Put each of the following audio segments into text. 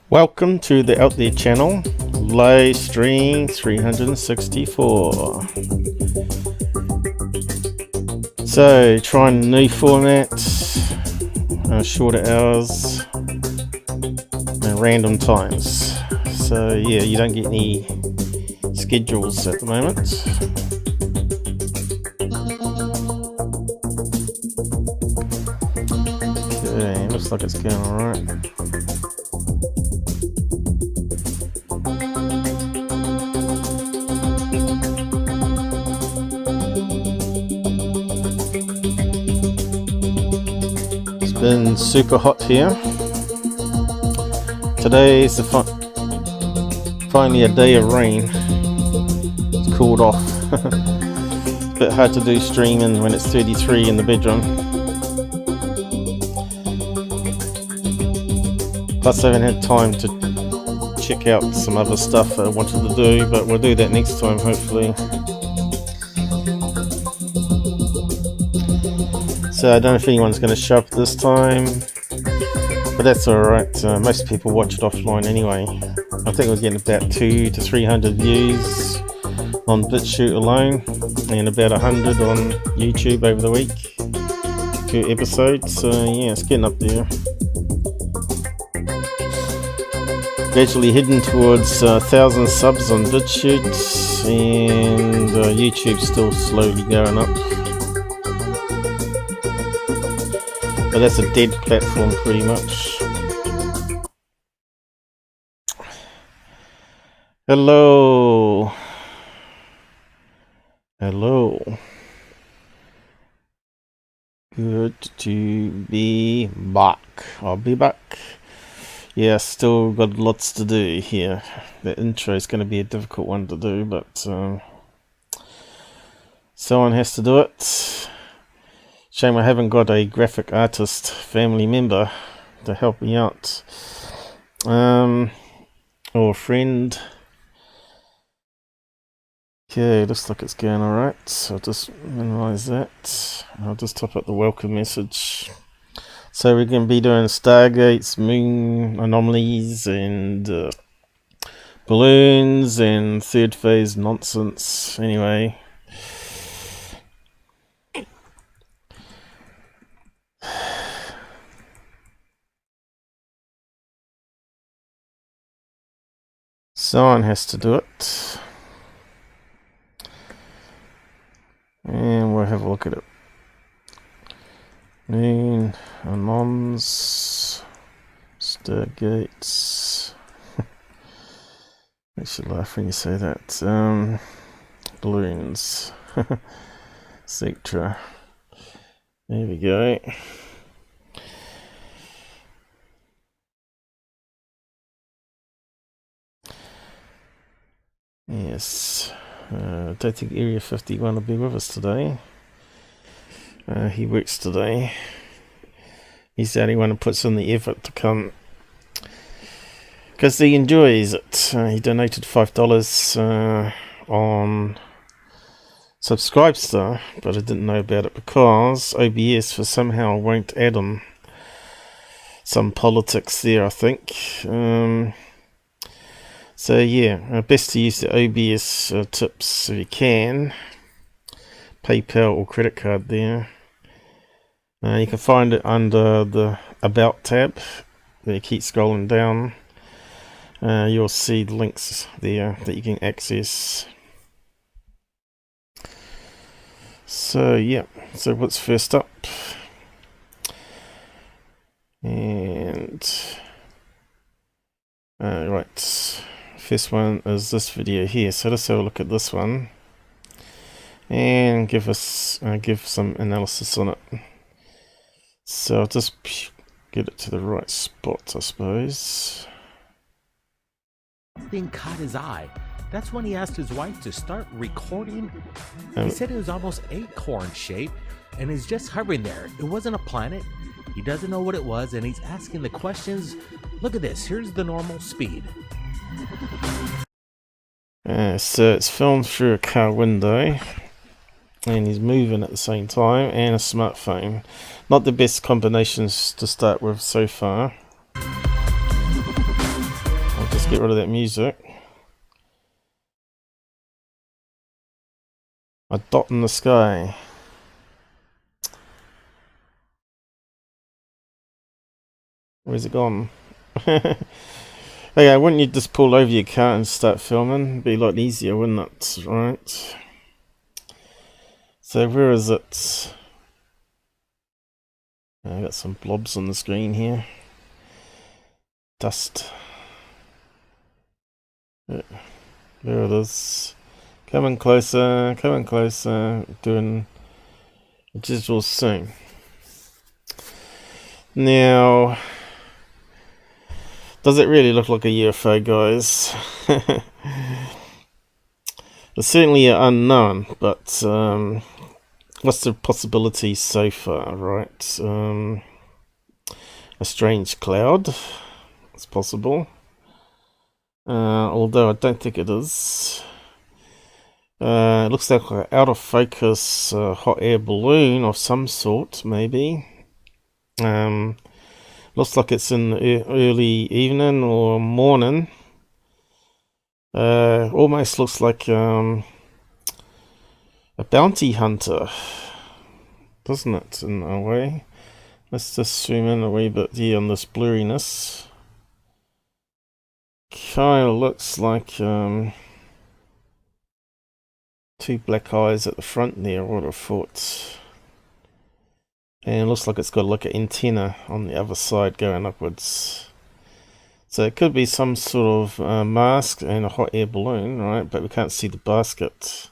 Welcome to the Out There channel, live stream 364. So, trying a new format, shorter hours, and random times. So yeah, you don't get any schedules at the moment. Okay, looks like it's going alright. Been super hot here. Today is finally a day of rain. It's cooled off. It's a bit hard to do streaming when it's 33 in the bedroom. Plus I haven't had time to check out some other stuff that I wanted to do, but we'll do that next time hopefully. So I don't know if anyone's going to show up this time, but that's alright. Most people watch it offline anyway. I think we're getting about 200 to 300 views on BitChute alone, and about 100 on YouTube over the week per episode. So yeah, it's getting up there. Gradually heading towards 1,000 subs on BitChute, and YouTube's still slowly going up. But that's a dead platform pretty much. Hello. Hello. Good to be back. I'll be back. Yeah, still got lots to do here. The intro is going to be a difficult one to do, but someone has to do it. Shame I haven't got a graphic artist family member to help me out, or a friend. Okay, looks like it's going alright, so I'll just minimize that. I'll just top up the welcome message. So we're going to be doing Stargates, moon anomalies, and balloons, and third phase nonsense. Anyway. Someone has to do it, and we'll have a look at it. Moon, anoms, Stargates. Makes you laugh when you say that. Balloons, Sectra. There we go. Yes, I don't think Area 51 will be with us today. He works today. He's the only one who puts in the effort to come, because he enjoys it. He donated $5 on Subscribestar, but I didn't know about it because OBS for somehow won't add on some politics there, I think. So yeah, best to use the OBS tips if you can. PayPal or credit card there. You can find it under the About tab. There, you keep scrolling down. You'll see the links there that you can access. So yeah, so what's first up? And right. First one is this video here, so let's have a look at this one and give some analysis on it. So I'll just get it to the right spot, I suppose. Thing caught his eye. That's when he asked his wife to start recording. He said it was almost acorn shaped and is just hovering there. It wasn't a planet. He doesn't know what it was, and he's asking the questions. Look at this. Here's the normal speed. So it's filmed through a car window, and he's moving at the same time, and a smartphone. Not the best combinations to start with so far. Let's get rid of that music. A dot in the sky. Where's it gone? Okay, wouldn't you just pull over your car and start filming? It'd be a lot easier, wouldn't it? Right. So where is it? I got some blobs on the screen here. Dust. Yeah. There it is. Coming closer, doing a digital sync. Now, does it really look like a UFO, guys? It's certainly an unknown, but what's the possibility so far, right? A strange cloud. It's possible. Although I don't think it is. It looks like an out of focus hot air balloon of some sort, maybe. Looks like it's in the early evening or morning. Almost looks like a bounty hunter, doesn't it, in a way? Let's just zoom in a wee bit here on this blurriness. Kind of looks like two black eyes at the front there, I would have thought. And it looks like it's got like an antenna on the other side going upwards. So it could be some sort of mask and a hot air balloon, right? But we can't see the basket.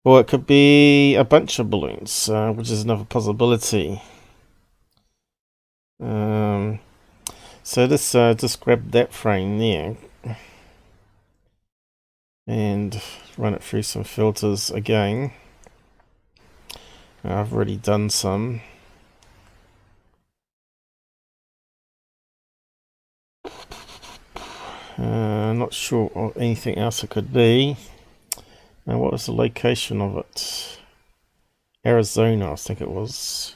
Or it could be a bunch of balloons, which is another possibility. So let's just grab that frame there and run it through some filters again. I've already done some. Not sure of anything else it could be. Now, what was the location of it? Arizona, I think it was.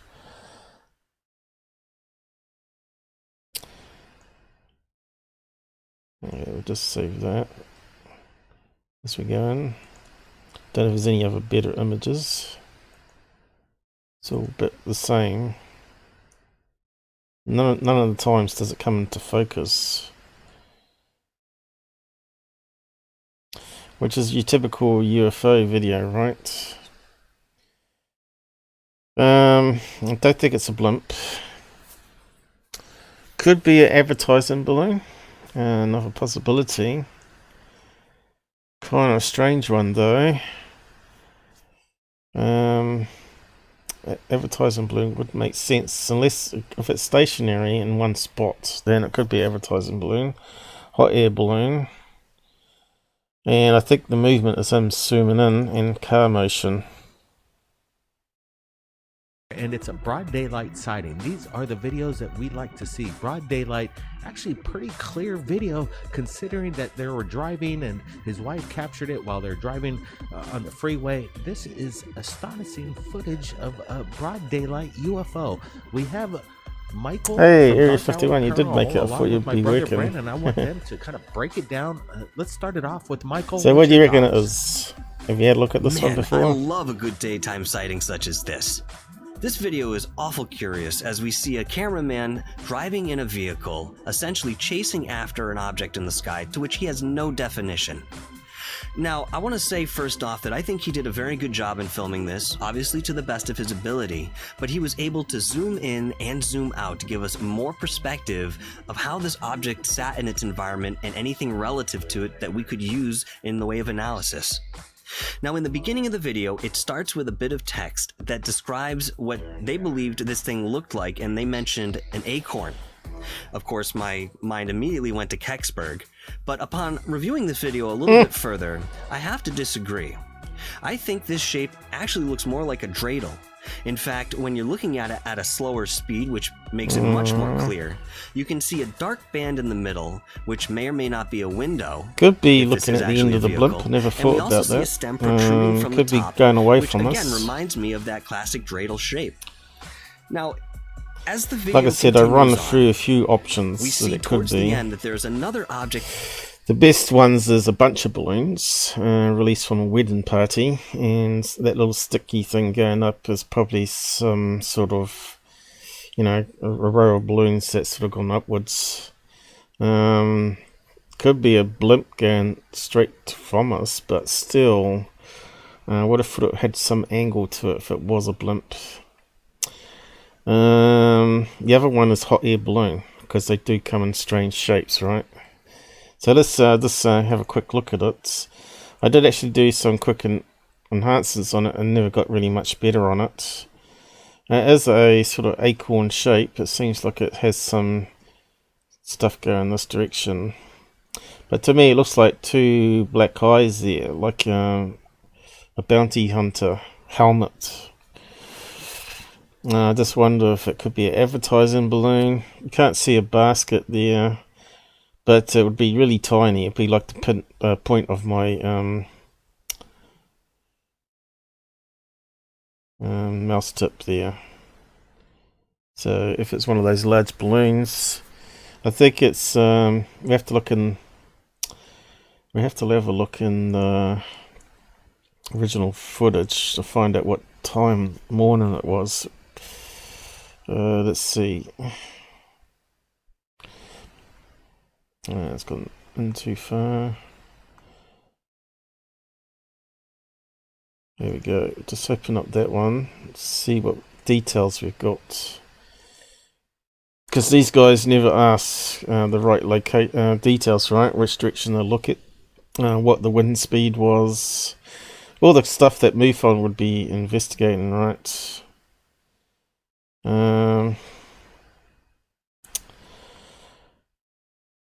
Okay, we'll just save that as we go in. Don't know if there's any other better images. It's all a bit the same. None of the times does it come into focus. Which is your typical UFO video, right? I don't think it's a blimp. Could be an advertising balloon. Another possibility. Kind of a strange one though. Advertising balloon would make sense unless if it's stationary in one spot, then it could be advertising balloon, hot air balloon, and I think the movement is him zooming in and car motion. And it's a broad daylight sighting. These are the videos that we like to see. Broad daylight, actually pretty clear video considering that they were driving and his wife captured it while they're driving on the freeway. This is astonishing footage of a broad daylight UFO. We have Michael. Hey, Area 51, you did make it. I thought you'd be working. And I want them to kind of break it down. Let's start it off with Michael. So what do you reckon it is? Have you had a look at this one before? I love a good daytime sighting such as this. This video is awful curious as we see a cameraman driving in a vehicle, essentially chasing after an object in the sky to which he has no definition. Now, I want to say first off that I think he did a very good job in filming this, obviously to the best of his ability, but he was able to zoom in and zoom out to give us more perspective of how this object sat in its environment and anything relative to it that we could use in the way of analysis. Now, in the beginning of the video, it starts with a bit of text that describes what they believed this thing looked like, and they mentioned an acorn. Of course, my mind immediately went to Kecksburg, but upon reviewing this video a little bit further, I have to disagree. I think this shape actually looks more like a dreidel. In fact, when you're looking at it at a slower speed, which makes it much more clear, you can see a dark band in the middle, which may or may not be a window. Could be looking at the end of the blimp. Never thought about that. A stem protruding from could the be top, going away which from again us. reminds me of that classic dreidel shape. Now, As the video Like I said, I run continues through on, a few options we that see it could towards the be. end that there's another object. The best ones is a bunch of balloons released from a wedding party, and that little sticky thing going up is probably some sort of, you know, a row of balloons that's sort of gone upwards. Could be a blimp going straight from us, but still, I would have thought it had some angle to it if it was a blimp. The other one is hot air balloon, because they do come in strange shapes, right? So let's just have a quick look at it. I did actually do some quick enhancements on it and never got really much better on it. It is a sort of acorn shape. It seems like it has some stuff going this direction. But to me it looks like two black eyes there, like a bounty hunter helmet. I just wonder if it could be an advertising balloon. You can't see a basket there, but it would be really tiny. It'd be like the point of my mouse tip there. So if it's one of those large balloons, I think it's we have to have a look in the original footage to find out what time morning it was. Let's see. It's gone in too far. There we go. Just open up that one. Let's see what details we've got. Because these guys never ask the right details, right? Which direction they look at, what the wind speed was, all the stuff that MUFON would be investigating, right?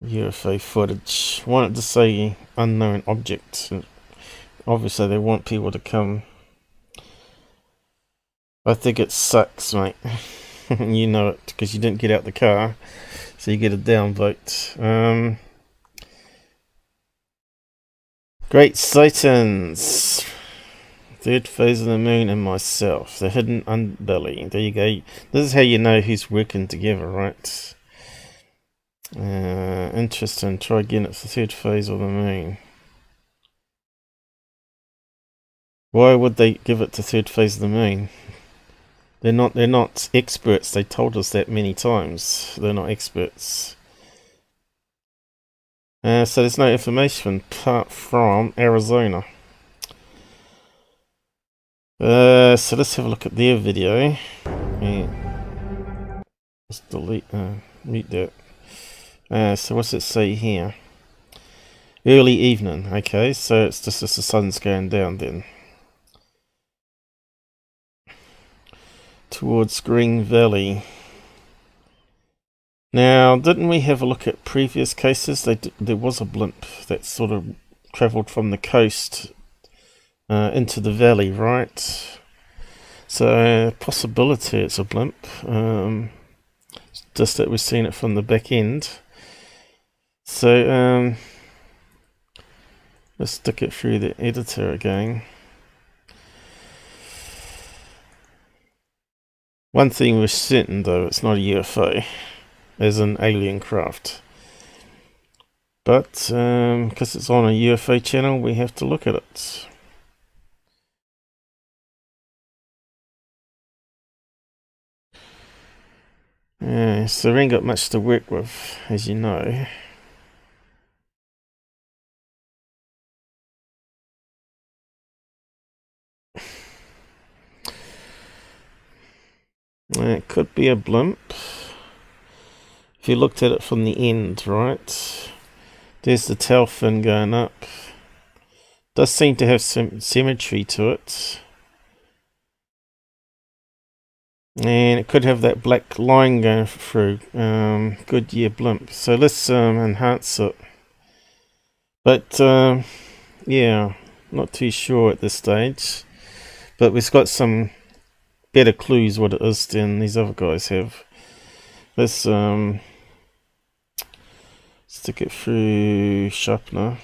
UFO footage. Why not just say unknown object? Obviously they want people to come. I think it sucks, mate. You know it because you didn't get out the car, so you get a downvote. Great sightings. Third phase of the moon and myself. The hidden underbelly. There you go. This is how you know who's working together, right? Interesting. Try again. It's the third phase of the moon. Why would they give it to third phase of the moon? They're not experts. They told us that many times. They're not experts. So there's no information apart from Arizona. So let's have a look at their video. Yeah. Let's delete that. So what's it say here? Early evening. Okay, so it's just as the sun's going down then. Towards Green Valley. Now, didn't we have a look at previous cases? There was a blimp that sort of travelled from the coast into the valley, right? So, possibility it's a blimp. Just that we've seen it from the back end. So, let's stick it through the editor again. One thing we're certain though, it's not a UFO, as an alien craft. But, because it's on a UFO channel, we have to look at it. So we ain't got much to work with, as you know. It could be a blimp. If you looked at it from the end, right? There's the tail fin going up. Does seem to have some symmetry to it. And it could have that black line going through. Goodyear blimp. So let's enhance it. But yeah, not too sure at this stage. But we've got some better clues what it is than these other guys have. Let's stick it through sharpener.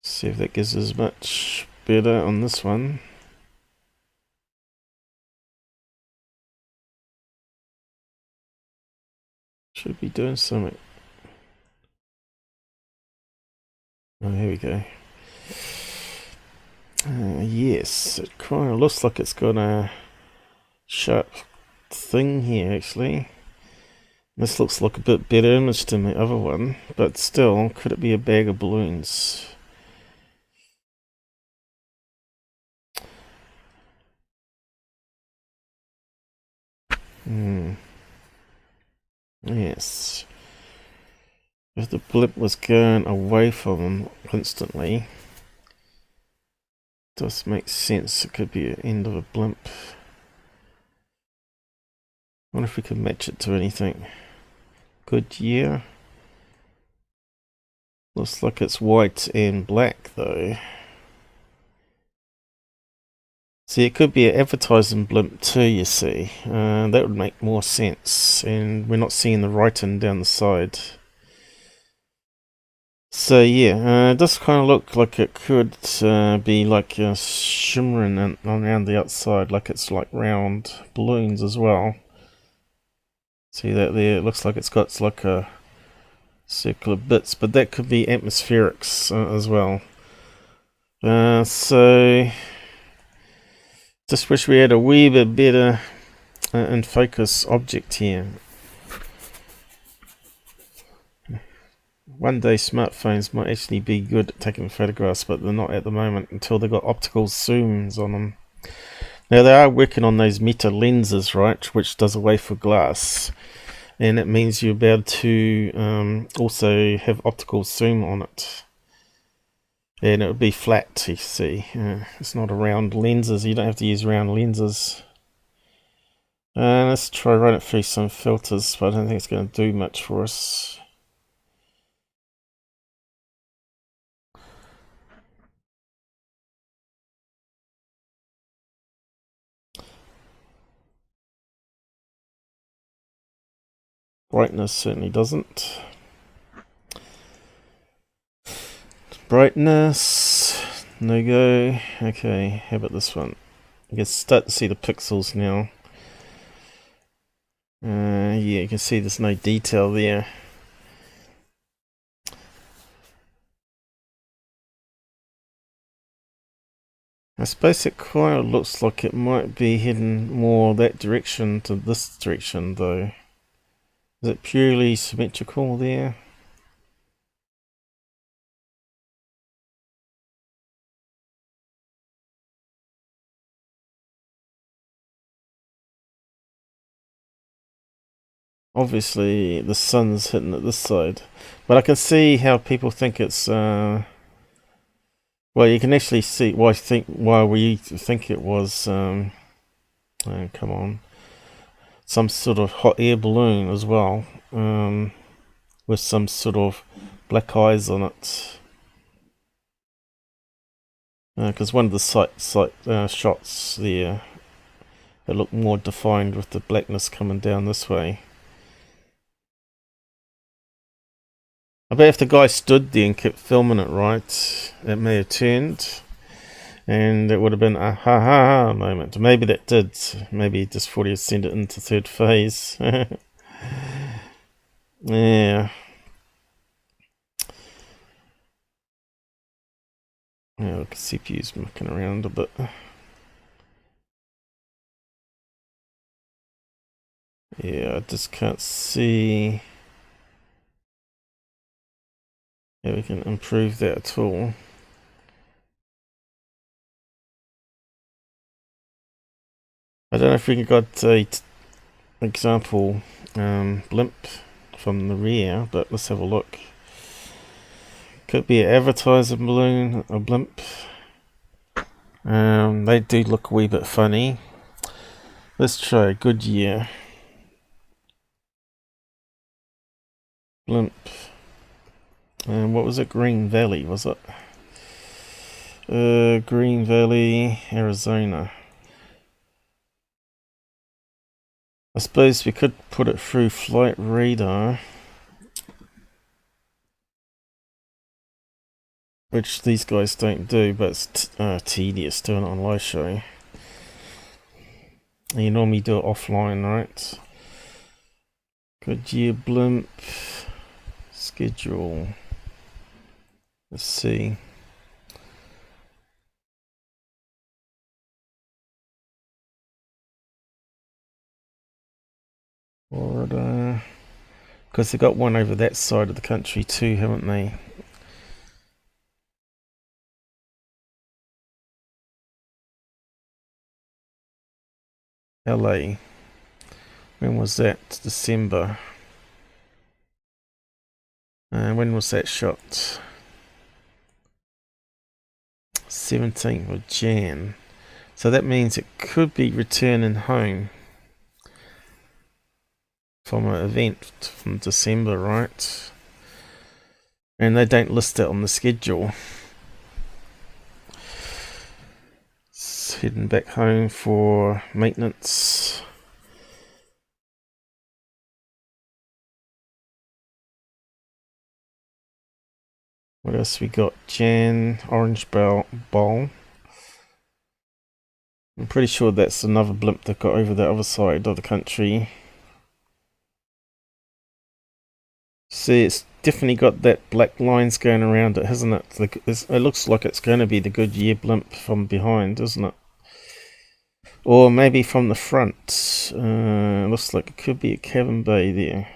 See if that gives us much better on this one. Should be doing something. Oh, here we go. Yes, it kind of looks like it's got a sharp thing here, actually. This looks like a bit better image than the other one, but still, could it be a bag of balloons? Yes. If the blimp was going away from them constantly, does make sense. It could be the end of a blimp. I wonder if we can match it to anything. Good year. Looks like it's white and black though. See, it could be an advertising blimp too, you see. That would make more sense. And we're not seeing the writing down the side. So yeah, it does kind of look like it could be like shimmering around the outside, like it's like round balloons as well. See that there? It looks like it's got like a circular bits, but that could be atmospherics as well. So just wish we had a wee bit better in focus object here. One day smartphones might actually be good at taking photographs, but they're not at the moment until they've got optical zooms on them. Now they are working on those meta lenses, right, which does away for glass, and it means you'll be able to also have optical zoom on it, and it would be flat. You see, it's not a round lenses. You don't have to use round lenses. Let's try run it through some filters, but I don't think it's going to do much for us. Brightness certainly doesn't. Brightness, no go. Okay, how about this one? You can start to see the pixels now. Yeah, you can see there's no detail there. I suppose it kind of looks like it might be heading more that direction to this direction though. Is it purely symmetrical there? Obviously the sun's hitting at this side, but I can see how people think it's well, you can actually see why we think it was come on, some sort of hot air balloon as well, with some sort of black eyes on it. Because one of the shots there, it looked more defined with the blackness coming down this way. I bet if the guy stood there and kept filming it right, it may have turned, and it would have been a ha ha ha moment. Maybe that did. Maybe he just thought he'd send it into third phase. Yeah. Yeah, the CPU's mucking around a bit. Yeah, I just can't see how we can improve that at all. I don't know if we got a example blimp from the rear, but let's have a look. Could be an advertiser balloon, a blimp. They do look a wee bit funny. Let's try Goodyear. Blimp. What was it? Green Valley, was it? Green Valley, Arizona. I suppose we could put it through flight radar, which these guys don't do, but it's tedious doing it on live show. You normally do it offline, right? Goodyear blimp schedule. Let's see. Florida. Because they've got one over that side of the country too, haven't they? LA. When was that? December. When was that shot? 17th of Jan. So that means it could be returning home from an event from December, right? And they don't list it on the schedule. It's heading back home for maintenance. What else we got? Jan, Orange Bowl. I'm pretty sure that's another blimp that got over the other side of the country. See, it's definitely got that black lines going around it, hasn't it? It looks like it's going to be the Goodyear blimp from behind, isn't it? Or maybe from the front. Looks like it could be a cabin bay there.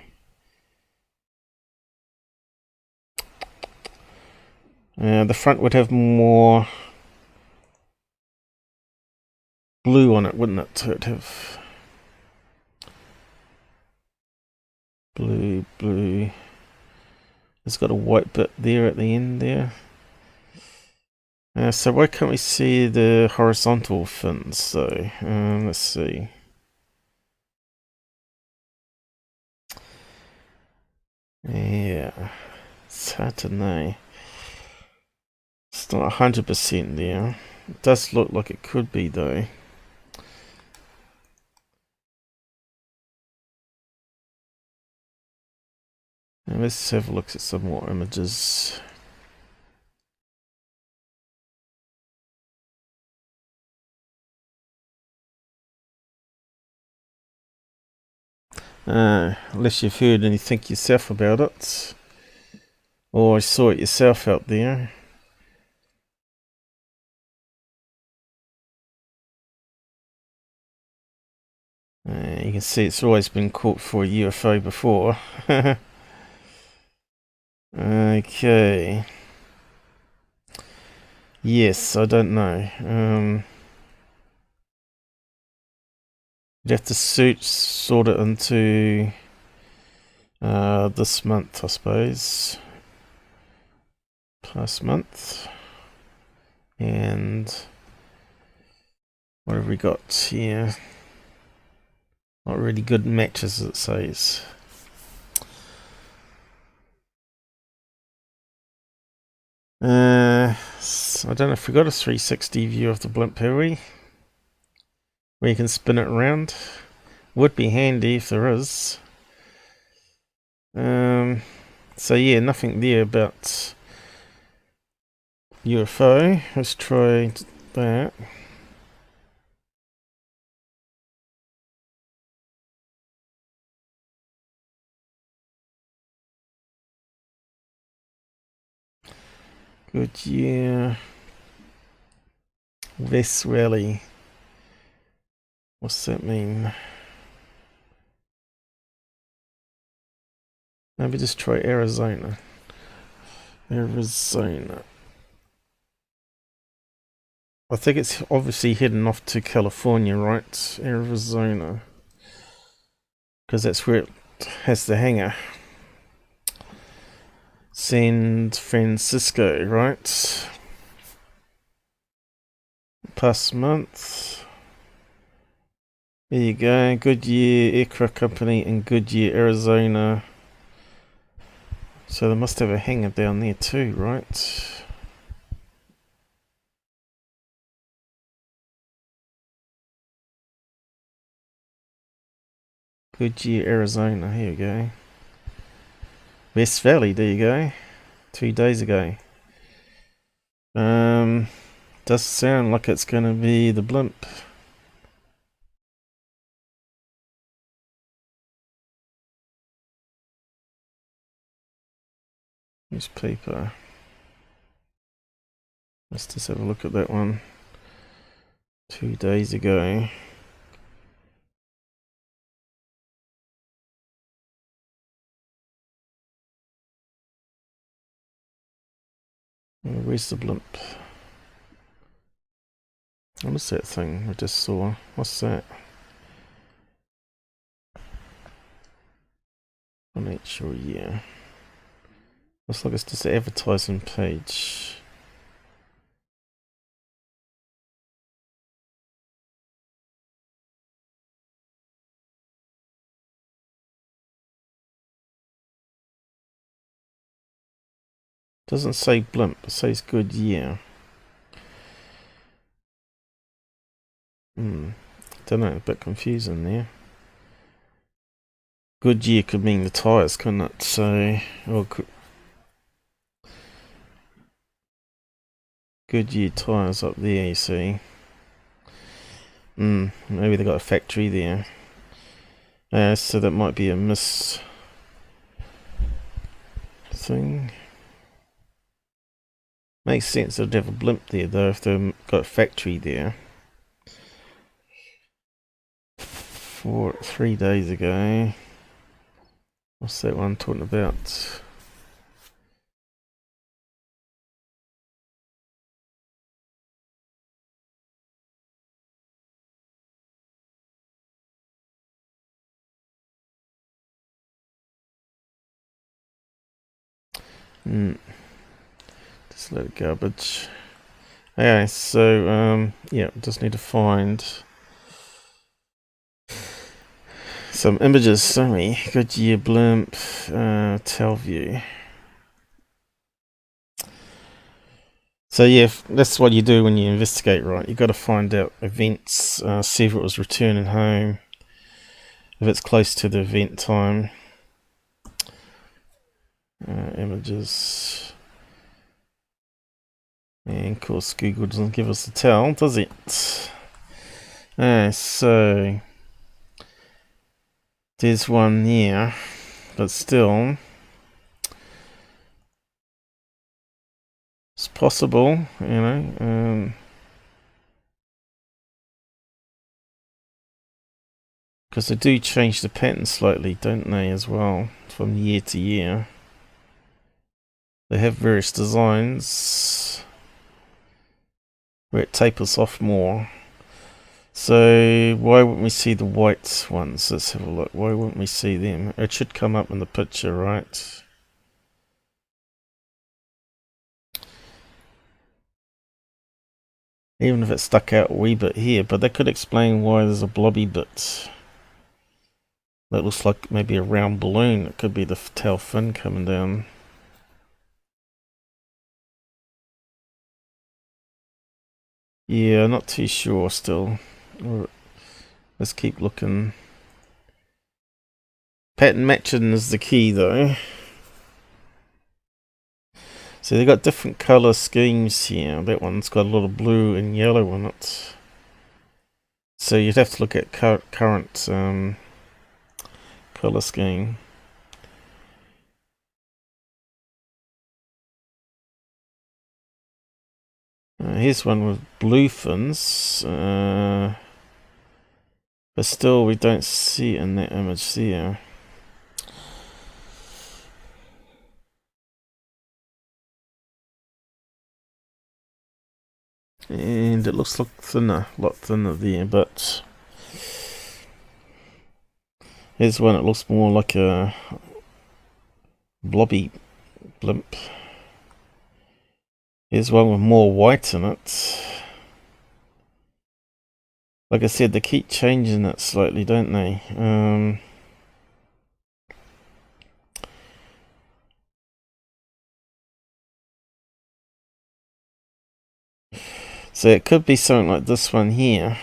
The front would have more blue on it, wouldn't it? It'd have blue. It's got a white bit there at the end there. So why can't we see the horizontal fins though? Let's see. Yeah, it's hard to know. It's not 100% there. It does look like it could be though. Now let's have a look at some more images. Unless you've heard anything yourself about it, or saw it yourself out there. You can see it's always been caught for a UFO before. Okay. Yes, I don't know. You'd have to sort it into this month, I suppose. Past month. And what have we got here? Not really good matches, it says. I don't know if we got a 360 view of the blimp, have we? Where you can spin it around. Would be handy if there is. So yeah, nothing there about UFO. Let's try that. Goodyear West Rally. What's that mean? Maybe just try Arizona. Arizona. I think it's obviously heading off to California, right? Arizona. Because that's where it has the hangar. San Francisco, right? Past month. There you go. Goodyear Aircraft Company in Goodyear, Arizona. So they must have a hangar down there too, right? Goodyear, Arizona. Here we go. West Valley, there you go. 2 days ago. Does sound like it's going to be the blimp. Newspaper. Let's just have a look at that one. 2 days ago. Where's the blimp? What is that thing I just saw? What's that? Financial year. Looks like it's just an advertising page. Doesn't say blimp, it says good year. Don't know, a bit confusing there. Good year could mean the tyres, couldn't it? So, or good year tyres up there, you see. Maybe they got a factory there. So that might be a miss thing. Makes sense they'd have a blimp there though if they've got a factory there. 3 days ago. What's that one talking about? Just a load of garbage. Okay, so yeah, just need to find some images, sorry. Goodyear blimp, Telview. So yeah, that's what you do when you investigate, right? You've got to find out events, see if it was returning home, if it's close to the event time. Images. And of course Google doesn't give us the tell, does it? So there's one here, but still it's possible, you know, because they do change the pattern slightly, don't they, as well, from year to year. They have various designs where it tapers off more. So why wouldn't we see the white ones? Let's have a look. Why wouldn't we see them? It should come up in the picture, right? Even if it stuck out a wee bit here, but that could explain why there's a blobby bit. That looks like maybe a round balloon. It could be the tail fin coming down. Yeah, not too sure still. Let's keep looking. Pattern matching is the key though. So they've got different colour schemes here. That one's got a lot of blue and yellow in it. So you'd have to look at current colour scheme. Here's one with blue fins, but still we don't see it in that image there. And it looks like thinner, a lot thinner there, but here's one that looks more like a blobby blimp. Here's one with more white in it. Like I said, they keep changing it slightly, don't they? So it could be something like this one here.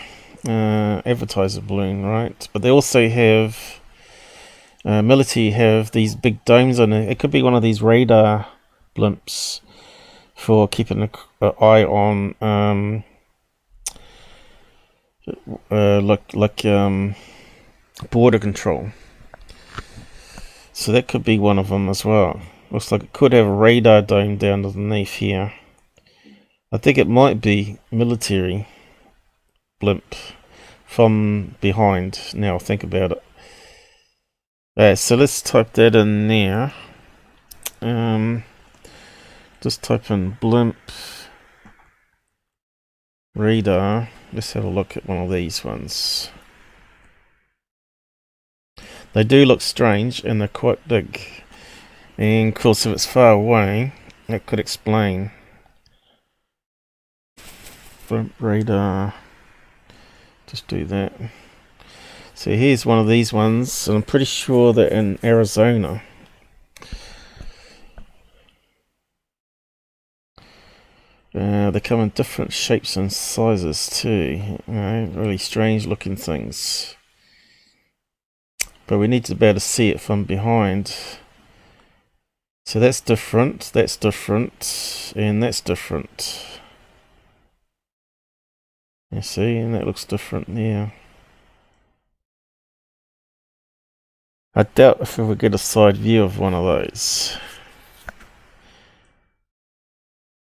Advertiser balloon, right? But they also have military have these big domes on it. It could be one of these radar blimps for keeping an eye on border control. So that could be one of them as well. Looks like it could have a radar dome down underneath here. I think it might be military blimp from behind. Now think about it. Alright, so let's type that in there. Just type in blimp radar. Let's have a look at one of these ones. They do look strange and they're quite big. And of course if it's far away, that could explain. Blimp radar. Just do that. So here's one of these ones, and I'm pretty sure they're in Arizona. They come in different shapes and sizes too. You know, really strange looking things. But we need to be able to see it from behind. So that's different, and that's different. You see, and that looks different there. I doubt if we would get a side view of one of those.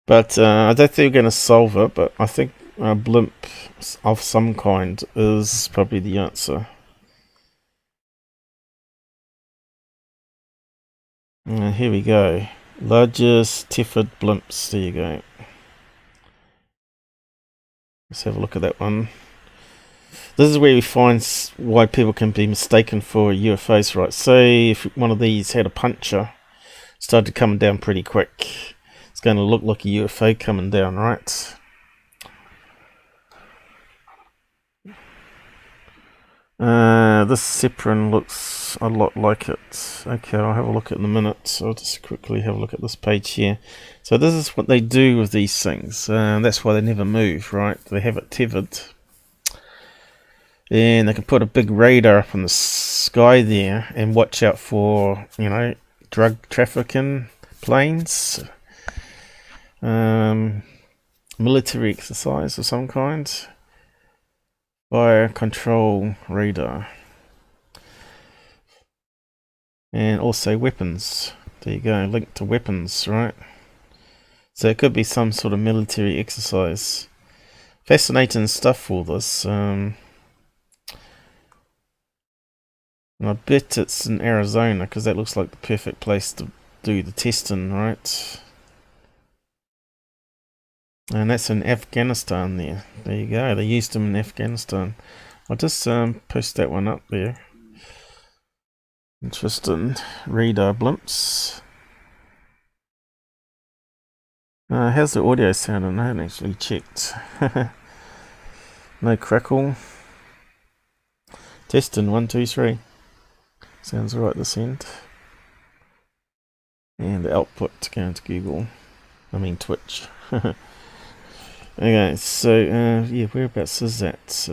But I don't think we're going to solve it, but I think a blimp of some kind is probably the answer. Here we go. Largest tethered blimps. There you go. Let's have a look at that one. This is where we find why people can be mistaken for UFOs, right? Say if one of these had a puncture, started coming down pretty quick, it's going to look like a UFO coming down, right? This Sepron looks a lot like it. Okay, I'll have a look at it in a minute. I'll just quickly have a look at this page here. So this is what they do with these things. That's why they never move, right? They have it tethered. And they can put a big radar up in the sky there and watch out for, you know, drug trafficking planes. Military exercise of some kind. Fire control radar. And also weapons. There you go, linked to weapons, right? So it could be some sort of military exercise. Fascinating stuff, all this. And I bet it's in Arizona because that looks like the perfect place to do the testing, right? And that's in Afghanistan there. There you go, they used them in Afghanistan. I'll just post that one up there. Interesting. Radar blimps. How's the audio sounding? I haven't actually checked. No crackle. Testing 1, 2, 3. Sounds right this end. And the output going to Google. I mean Twitch. Okay, so yeah, whereabouts is that?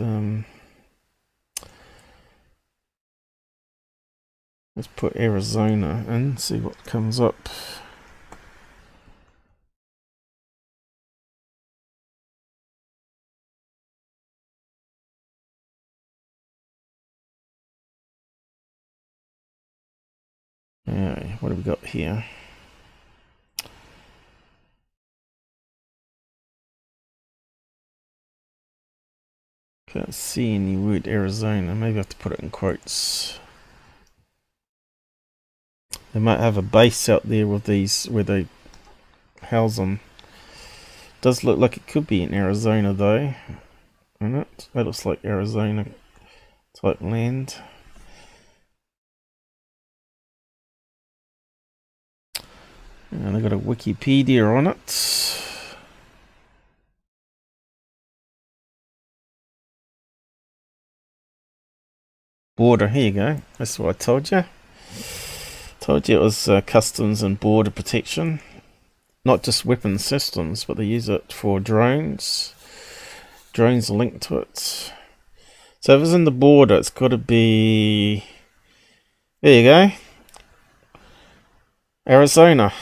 Let's put Arizona in, see what comes up. Yeah, what have we got here? Can't see any word Arizona. Maybe I have to put it in quotes. They might have a base out there with these where they house them. Does look like it could be in Arizona though. Isn't it? That looks like Arizona type land. And they got a Wikipedia on it. Border, here you go. That's what I told you. Told you it was customs and border protection. Not just weapon systems, but they use it for drones. Drones are linked to it. So if it's in the border, it's got to be... There you go. Arizona.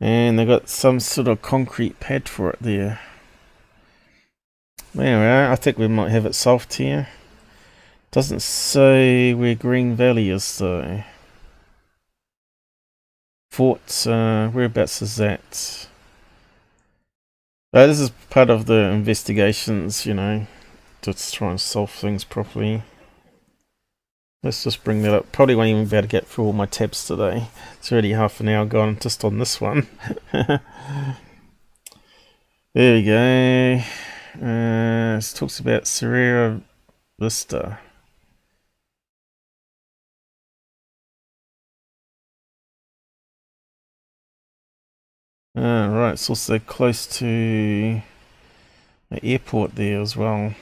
And they got some sort of concrete pad for it there. There we are. I think we might have it solved here. Doesn't say where Green Valley is though. Fort, whereabouts is that? This is part of the investigations, you know, to try and solve things properly. Let's just bring that up. Probably won't even be able to get through all my tabs today. It's already half an hour gone just on this one. There we go. It talks about Sierra Vista. Right, it's also close to the airport there as well.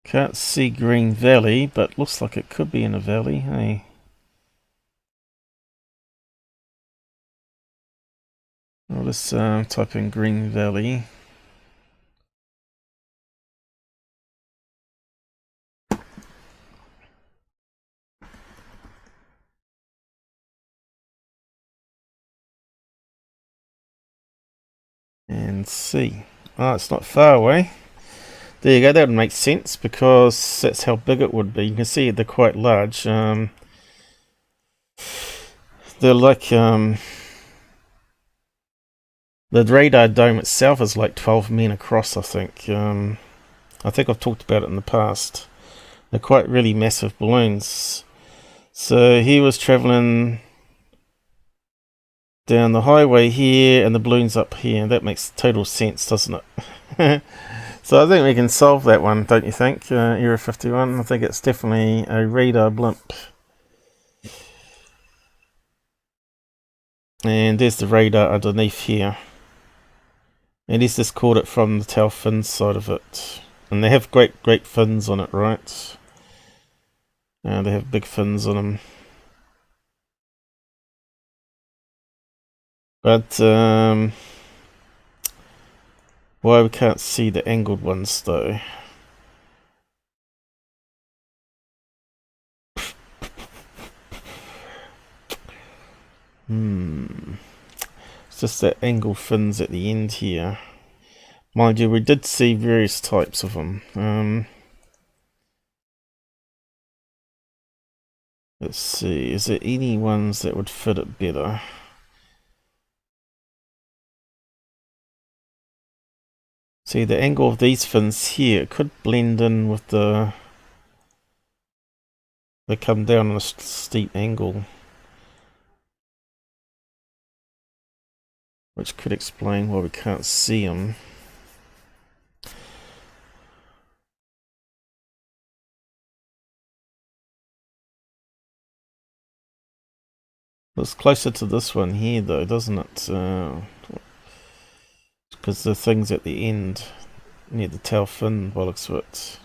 Can't see Green Valley, but looks like it could be in a valley, hey? I'll just type in Green Valley. And see. Oh, it's not far away. There you go, that would make sense because that's how big it would be. You can see they're quite large. They're like the radar dome itself is like 12 men across, I think. I think I've talked about it in the past. They're quite really massive balloons. So he was traveling down the highway here and the balloon's up here. That makes total sense, doesn't it? So I think we can solve that one, don't you think? Era 51, I think it's definitely a radar blimp. And there's the radar underneath here. And he's just caught it from the tail fin side of it. And they have great fins on it, right? They have big fins on them. But why we can't see the angled ones though? It's just that angled fins at the end here. Mind you, we did see various types of them. Let's see, is there any ones that would fit it better? See, the angle of these fins here could blend in with the... They come down on a steep angle. Which could explain why we can't see them. It's closer to this one here though, doesn't it? Because the thing's at the end, near the tail fin, by the looks of it.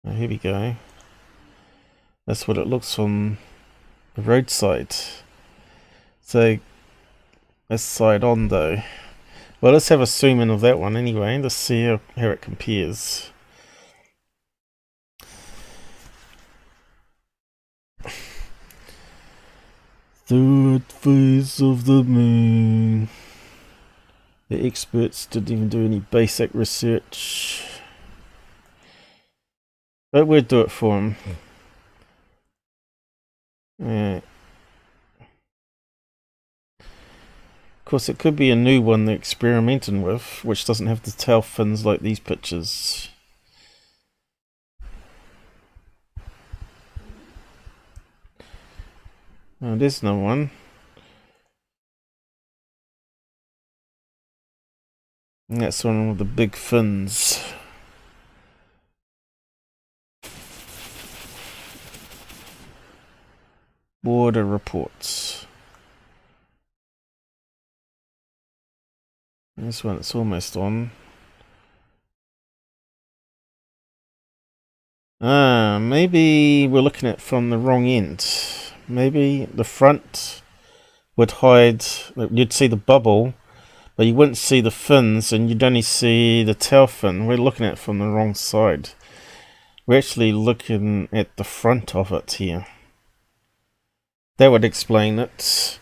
Oh, here we go. That's what it looks from the roadside. So, that's side on though. Well, let's have a zoom in of that one anyway. Let's see how it compares. Third phase of the moon. The experts didn't even do any basic research. But we'll do it for them. Yeah. Of course, it could be a new one they're experimenting with, which doesn't have the tail fins like these pictures. Oh, there's no one. And that's one with the big fins. Border reports. This one, it's almost on. Maybe we're looking at it from the wrong end. Maybe the front would hide, you'd see the bubble, but you wouldn't see the fins and you'd only see the tail fin. We're looking at it from the wrong side. We're actually looking at the front of it here. That would explain it.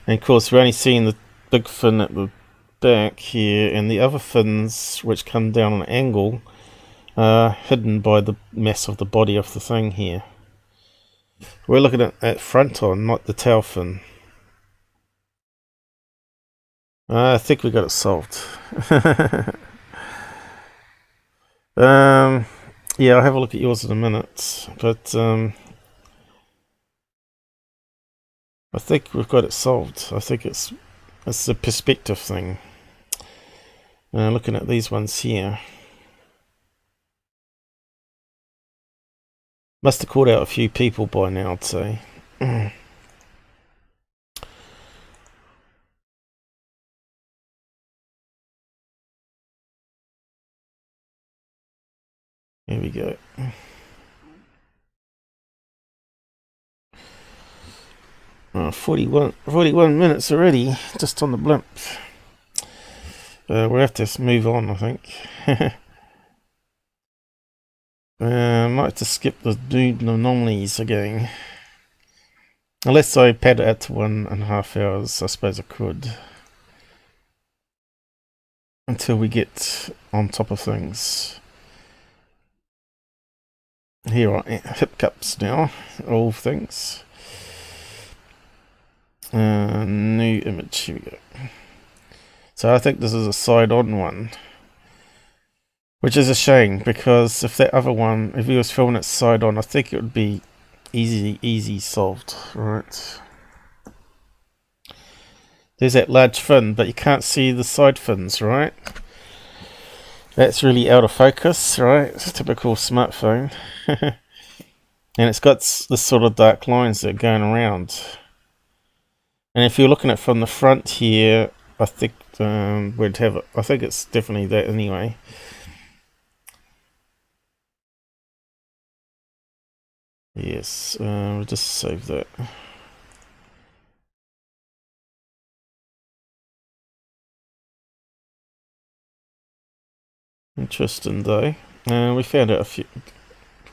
And of course we're only seeing the big fin at the back here, and the other fins which come down on an angle hidden by the mess of the body of the thing here. We're looking at front on, not the tail fin. I think we got it solved. Yeah, I'll have a look at yours in a minute, but I think we've got it solved. I think it's a perspective thing. Looking at these ones here. Must have caught out a few people by now, I'd say. Here we go. 41 minutes already, just on the blimp. We'll have to move on, I think. Might have to skip the anomalies again. Unless I pad it out to 1.5 hours, I suppose I could. Until we get on top of things. Here are hiccups now, all things. New image, here we go. So I think this is a side-on one. Which is a shame, because if that other one, if he was filming it side-on, I think it would be easy solved, right? There's that large fin, but you can't see the side fins, right? That's really out of focus, right? It's a typical smartphone. And it's got this sort of dark lines that are going around. And if you're looking at it from the front here, I think we'd have it. I think it's definitely that anyway. Yes, we'll just save that. Interesting though. We found out a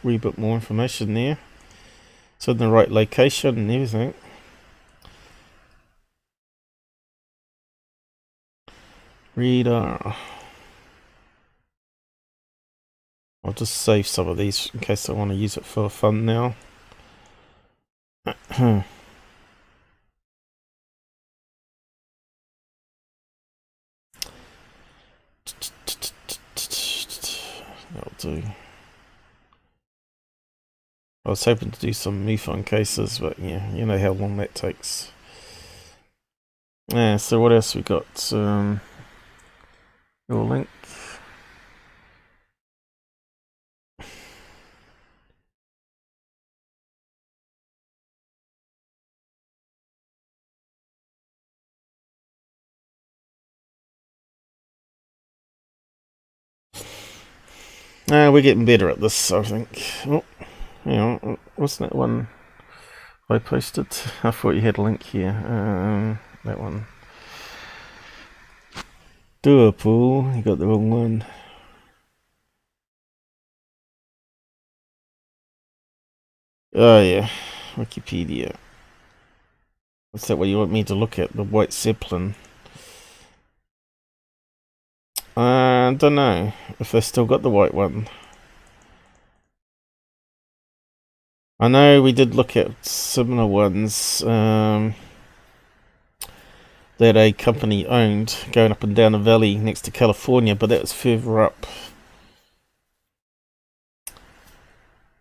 wee bit more information there. It's in the right location and everything. Radar. I'll just save some of these in case I want to use it for fun now. That'll do. I was hoping to do some MUFON cases, but yeah, you know how long that takes. Yeah, so what else we got? Your link. We're getting better at this, I think. Oh, you know, wasn't that one I posted? I thought you had a link here. That one. Do a pool. You got the wrong one. Oh yeah, Wikipedia. Is that what you want me to look at? The white Zeppelin. I don't know if they still got the white one. I know we did look at similar ones that a company owned going up and down a valley next to California, but that was further up.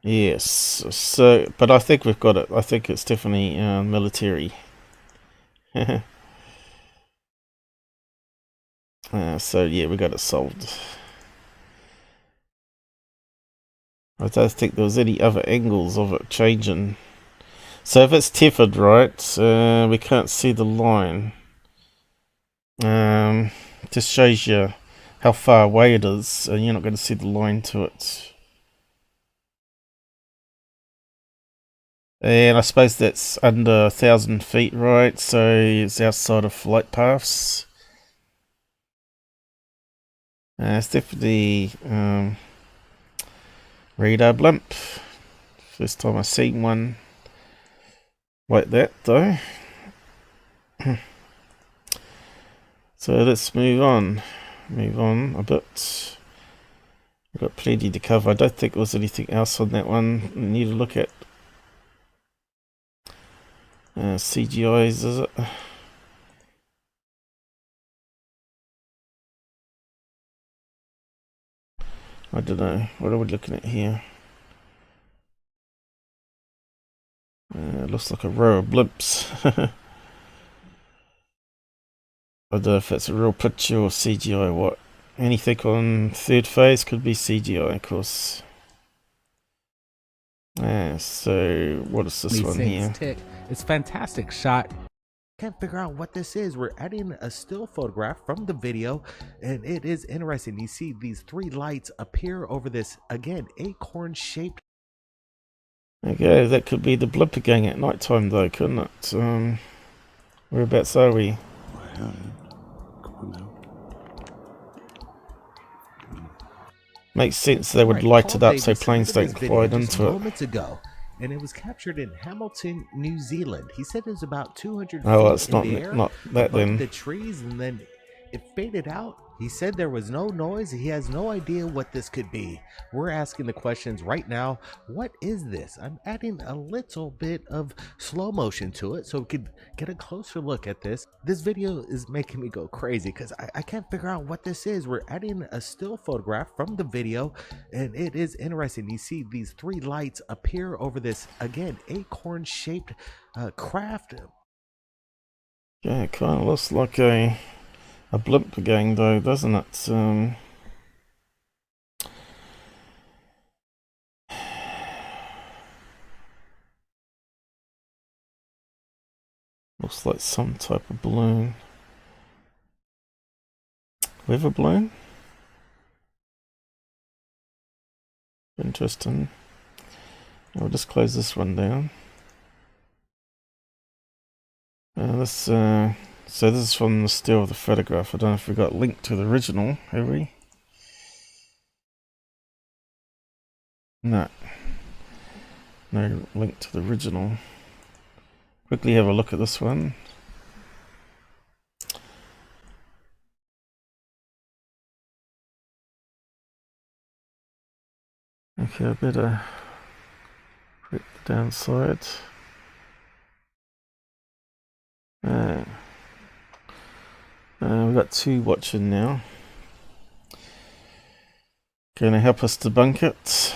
Yes, so, but I think we've got it. I think it's definitely military. So yeah, we got it solved. I don't think there was any other angles of it changing. So if it's tethered, right, we can't see the line. Just shows you how far away it is, and you're not going to see the line to it. And I suppose that's under 1,000 feet, right? So it's outside of flight paths. It's definitely radar blimp. First time I've seen one like that, though. So let's move on. Move on a bit. We've got plenty to cover. I don't think there was anything else on that one. We need to look at CGI's, is it? I don't know. What are we looking at here? Looks like a row of blimps. I don't know if that's a real picture or CGI or what. Anything on third phase could be CGI, of course. So what is this These one things here? tick. It's a fantastic shot. Can't figure out what this is. We're adding a still photograph from the video, and it is interesting. You see these three lights appear over this, again, acorn shaped. Okay, that could be the blimp again at night time though, couldn't it? Whereabouts are we? Makes sense they would light it up so planes don't collide into it. Moments ago, and it was captured in Hamilton, New Zealand. He said it was about 200 Oh, feet it's in the air not that above then. the trees, and then it faded out. He said there was no noise. He has no idea what this could be. We're asking the questions right now. What is this? I'm adding a little bit of slow motion to it so we could get a closer look at this. This video is making me go crazy because I can't figure out what this is. We're adding a still photograph from the video, and it is interesting. You see these three lights appear over this, again, acorn-shaped craft. Yeah, it kind of looks like a blimp again though, doesn't it? Looks like some type of balloon. Weather balloon? Interesting. I'll just close this one down. So this is from the still of the photograph. I don't know if we got linked to the original, have we? No. No link to the original. Quickly have a look at this one. Okay, I better correct the downside. We've got two watching now. Going to help us debunk it.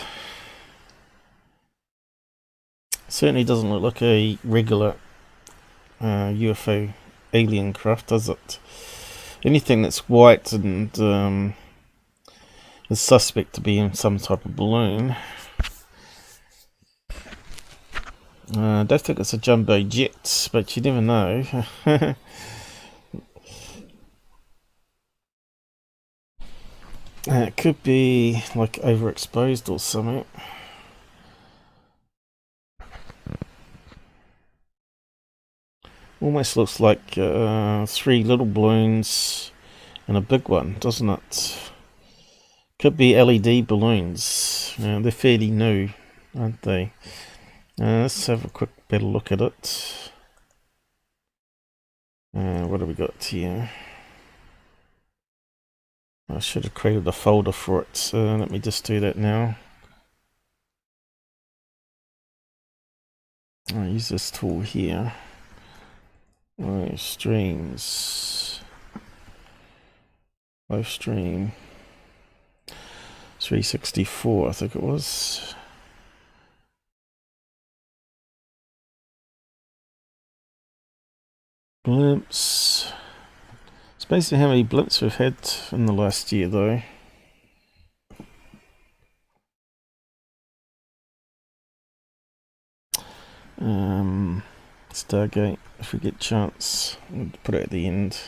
Certainly doesn't look like a regular UFO alien craft, does it? Anything that's white and is suspect to be in some type of balloon. I don't think it's a jumbo jet, but you never know. It could be like overexposed or something. Almost looks like three little balloons and a big one, doesn't it? Could be LED balloons. They're fairly new, aren't they? Let's have a quick better look at it. What have we got here? I should have created a folder for it. Let me just do that now. I'll use this tool here. Streams. Live stream. 364, I think it was. Blimps. It's basically how many blimps we've had in the last year, though. Stargate, if we get a chance, we'll put it at the end.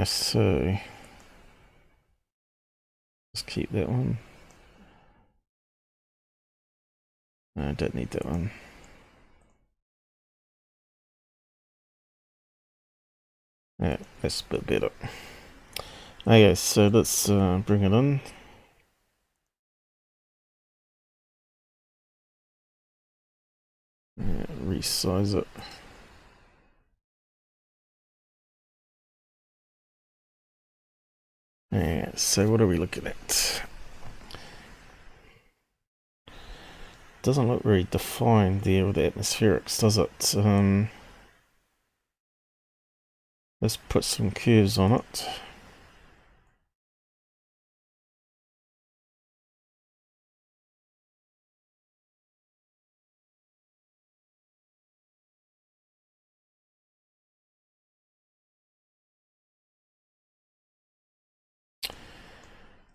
So let's keep that one. No, I don't need that one. Yeah, that's a bit better. Okay, so let's bring it in. Resize it. Yeah, so what are we looking at? Doesn't look very defined there with the atmospherics, does it? Let's put some curves on it.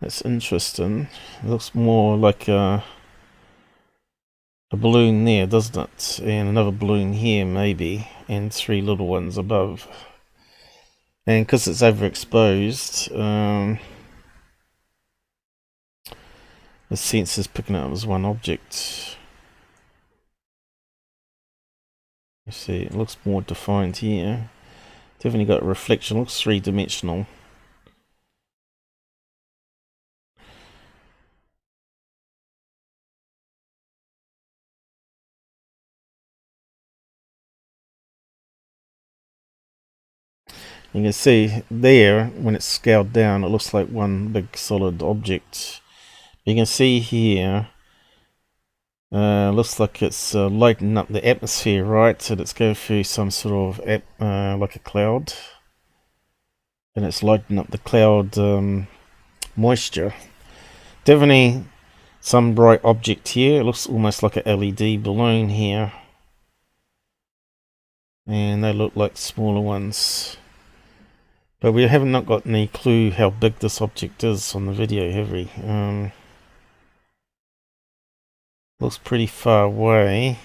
That's interesting. It looks more like a balloon there, doesn't it? And another balloon here, maybe, and three little ones above. And because it's overexposed, the sensor's picking it up as one object. You see, it looks more defined here. Definitely got a reflection, looks three-dimensional. You can see there, when it's scaled down, it looks like one big solid object. You can see here, looks like it's lighting up the atmosphere, right? So it's going through some sort of, like a cloud. And it's lighting up the cloud moisture. Definitely some bright object here. It looks almost like a LED balloon here. And they look like smaller ones. But we have not got any clue how big this object is on the video, have we? Looks pretty far away.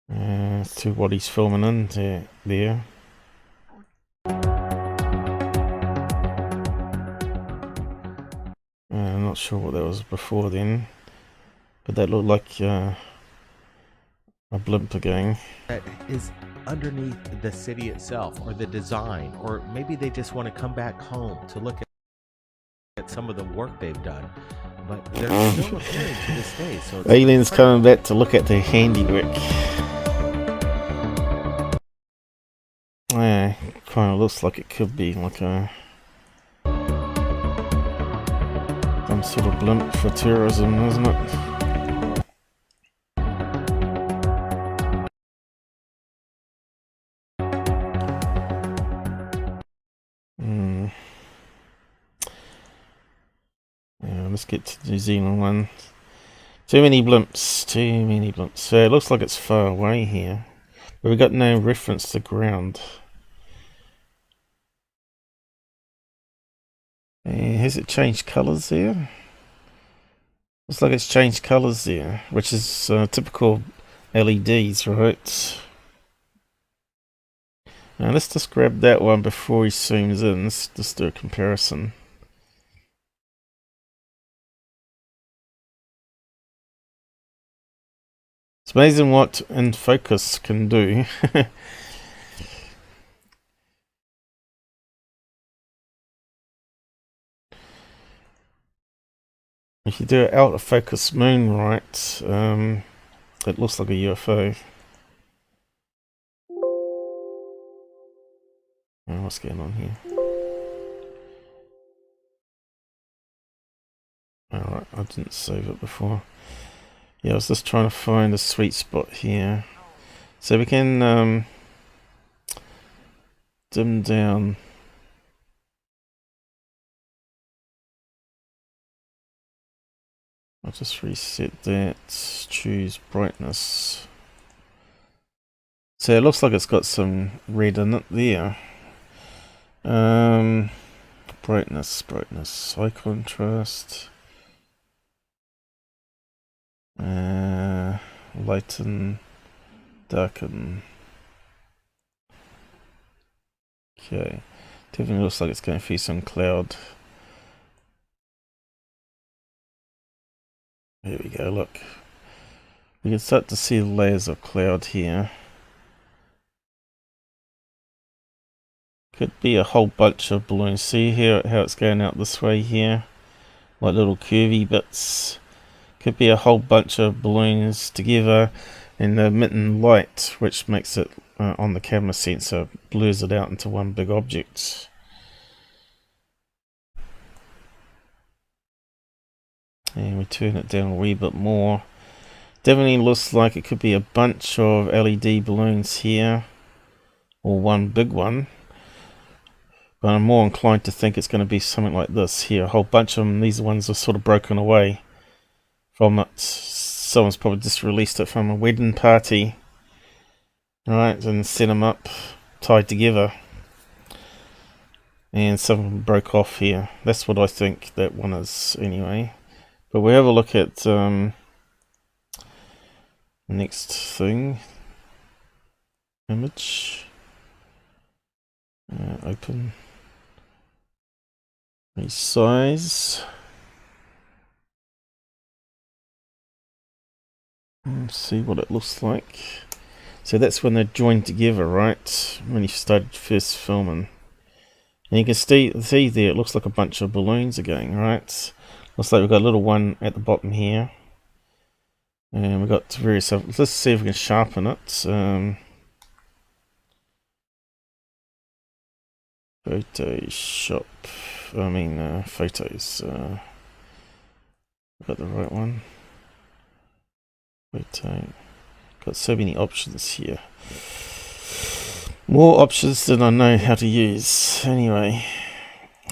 To what he's filming in there. I'm not sure what that was before then. But that looked like a blimp again. That is underneath the city itself, or the design, or maybe they just want to come back home to look at some of the work they've done. But they're still appearing to this day. So Aliens coming back to look at their handiwork. Yeah, kind of looks like it could be like some sort of blimp for terrorism, isn't it? Yeah, let's get to the New Zealand one. Too many blimps, too many blimps. So it looks like it's far away here, but we've got no reference to ground. Has it changed colours there? Looks like it's changed colours there, which is typical LEDs, right? Now let's just grab that one before he zooms in. Let's just do a comparison. It's amazing what in focus can do. If you do it out of focus moon right, it looks like a UFO. Oh, what's going on here? Alright, I didn't save it before. Yeah, I was just trying to find a sweet spot here. So we can dim down. I'll just reset that, choose brightness. So it looks like it's got some red in it there. Brightness, high contrast. Lighten, darken. Okay, definitely looks like it's going through some cloud. Here we go, look. We can start to see layers of cloud here. Could be a whole bunch of balloons. See here how it's going out this way here? Like little curvy bits. Could be a whole bunch of balloons together and emitting light, which makes it on the camera sensor blurs it out into one big object. And we turn it down a wee bit more. Definitely looks like it could be a bunch of LED balloons here, or one big one. But I'm more inclined to think it's going to be something like this here. A whole bunch of them. These ones are sort of broken away from it. Someone's probably just released it from a wedding party. Right, and set them up, tied together. And some of them broke off here. That's what I think that one is anyway. But we have a look at the next thing. Image. Open. Resize. Let's see what it looks like. So that's when they're joined together, right? When you started first filming. And you can see there, it looks like a bunch of balloons are going, right? Looks like we've got a little one at the bottom here. And we've got various other. Let's see if we can sharpen it. Photoshop. Photos. Got the right one. Photo. Got so many options here. More options than I know how to use. Anyway,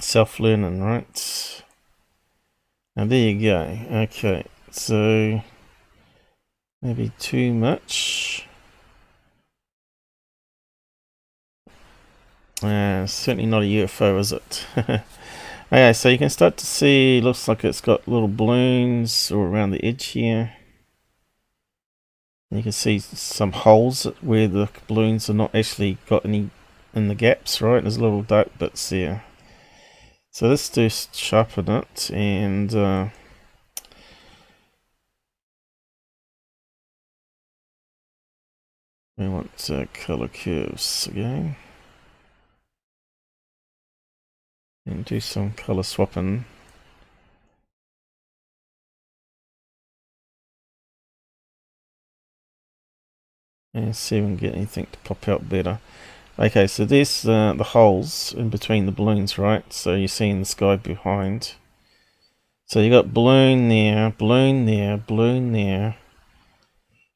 self-learning, right? And there you go. Okay, so maybe too much. Certainly not a UFO, is it? Okay, so you can start to see, looks like it's got little balloons all around the edge here. You can see some holes where the balloons are not actually got any in the gaps, right? There's little dark bits there. So let's just sharpen it, and we want color curves again. And do some color swapping. And see if we can get anything to pop out better. Okay, so there's the holes in between the balloons, right? So you're seeing the sky behind. So you got balloon there, balloon there, balloon there,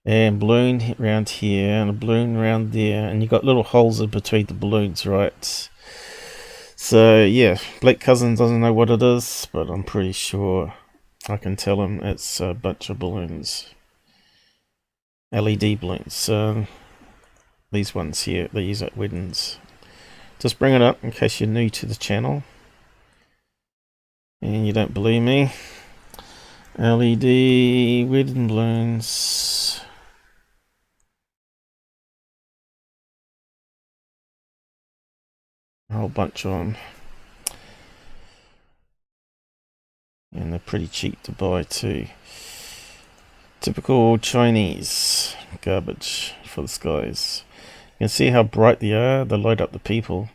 and balloon around here, and a balloon around there, and you got little holes in between the balloons, right? So yeah, Blake Cousins doesn't know what it is, but I'm pretty sure I can tell him it's a bunch of balloons. LED balloons. These ones here, they use at weddings. Just bring it up in case you're new to the channel and you don't believe me. LED wedding balloons. A whole bunch of them. And they're pretty cheap to buy too. Typical Chinese garbage for the skies. You can see how bright they are. They light up the people.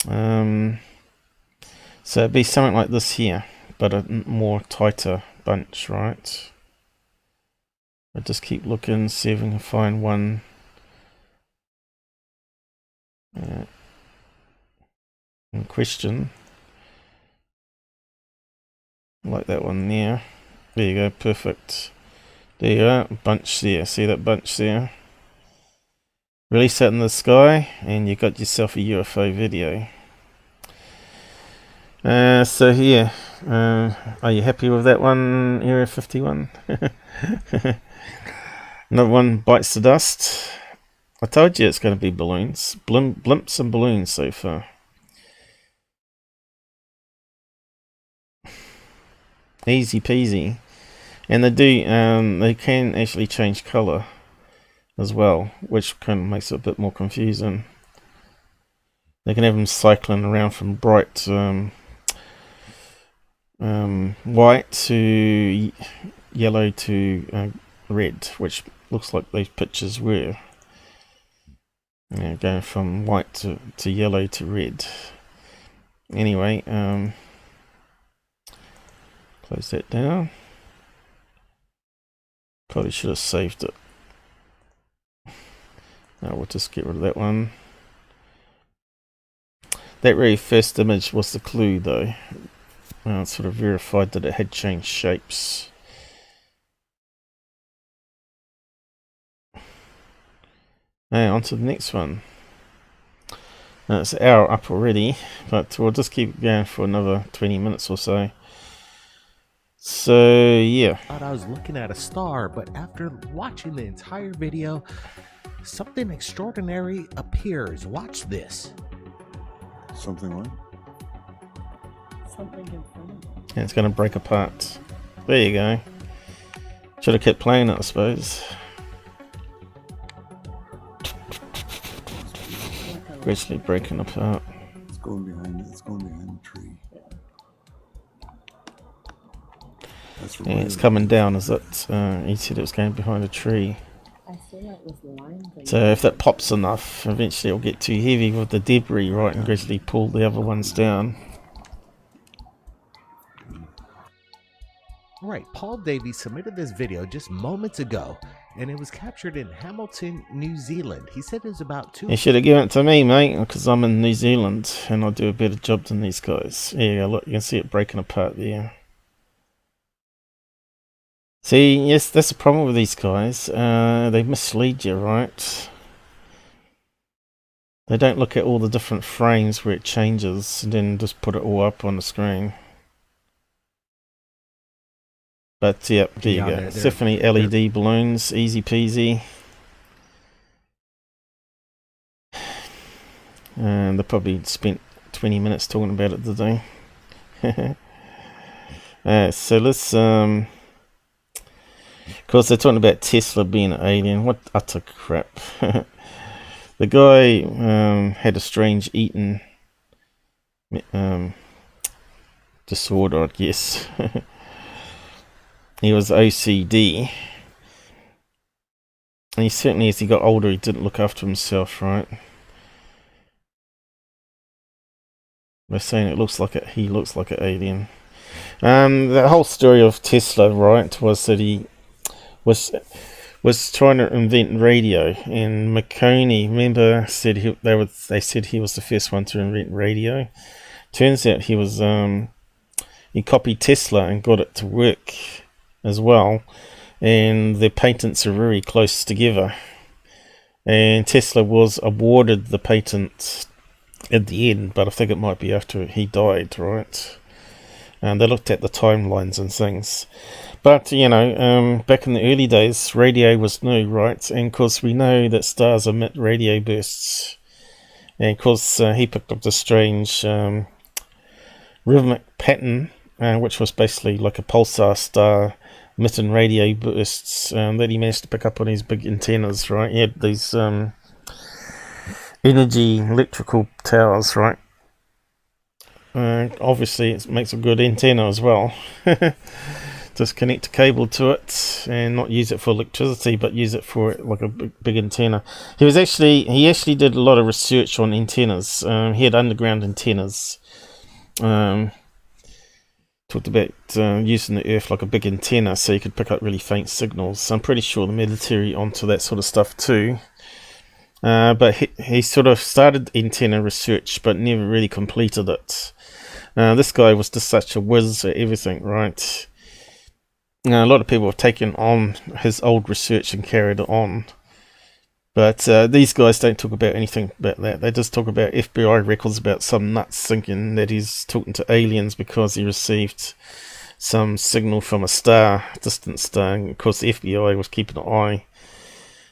So it'd be something like this here, but a more tighter bunch, right? I just keep looking, see if I can find one. In question. Like that one there. There you go, perfect. There you are, bunch there. See that bunch there? Release that in the sky, and you got yourself a UFO video. So yeah, are you happy with that one, Area 51? Another one bites the dust. I told you it's going to be balloons. Blimps and balloons so far. Easy peasy. And they do, they can actually change colour as well, which kind of makes it a bit more confusing. They can have them cycling around from bright white to yellow to red, which looks like these pictures were. Going from white to yellow to red. Anyway, close that down. Probably should have saved it. We'll just get rid of that one. That very first image was the clue, though. It sort of verified that it had changed shapes. Now on to the next one. Now it's an hour up already, but we'll just keep going for another 20 minutes or so. So yeah. Thought I was looking at a star, but after watching the entire video, something extraordinary appears. Watch this. Something what? Something in front of it. And it's going to break apart. There you go. Should have kept playing it, I suppose. Gradually breaking apart. It's going behind it. It's going behind the tree. That's Yeah, it's coming down as it. He said it was going behind a tree. So if that pops enough, eventually it'll get too heavy with the debris, right, and gradually pull the other ones down. Right, Paul Davies submitted this video just moments ago, and it was captured in Hamilton, New Zealand. He said it was about 2. You should have given it to me, mate, because I'm in New Zealand and I do a better job than these guys. There you go, look, you can see it breaking apart there. See, yes, that's the problem with these guys. They mislead you, right? They don't look at all the different frames where it changes and then just put it all up on the screen. But yeah, there you go. It's definitely LED balloons, easy peasy. And they probably spent 20 minutes talking about it today. So let's of course they're talking about Tesla being an alien. What utter crap. The guy had a strange eating disorder, I guess. He was OCD. And he certainly, as he got older, he didn't look after himself, right? They're saying it looks like it. He looks like an alien. The whole story of Tesla, right, was that he was trying to invent radio, and Marconi, remember, said they said he was the first one to invent radio. Turns out he was he copied Tesla and got it to work as well, and their patents are very close together. And Tesla was awarded the patent at the end, but I think it might be after he died, right? And they looked at the timelines and things. But, you know, back in the early days, radio was new, right? And of course, we know that stars emit radio bursts. And of course, he picked up the strange rhythmic pattern, which was basically like a pulsar star emitting radio bursts that he managed to pick up on his big antennas, right? He had these energy electrical towers, right? Obviously, it makes a good antenna as well. Just connect a cable to it and not use it for electricity, but use it for like a big antenna. He actually did a lot of research on antennas. He had underground antennas. Talked about using the earth like a big antenna so you could pick up really faint signals. I'm pretty sure the military onto that sort of stuff too. But he sort of started antenna research but never really completed it. This guy was just such a whiz at everything, right? A lot of people have taken on his old research and carried it on. But these guys don't talk about anything about that. They just talk about FBI records about some nuts thinking that he's talking to aliens because he received some signal from a star, distant star. And of course, the FBI was keeping an eye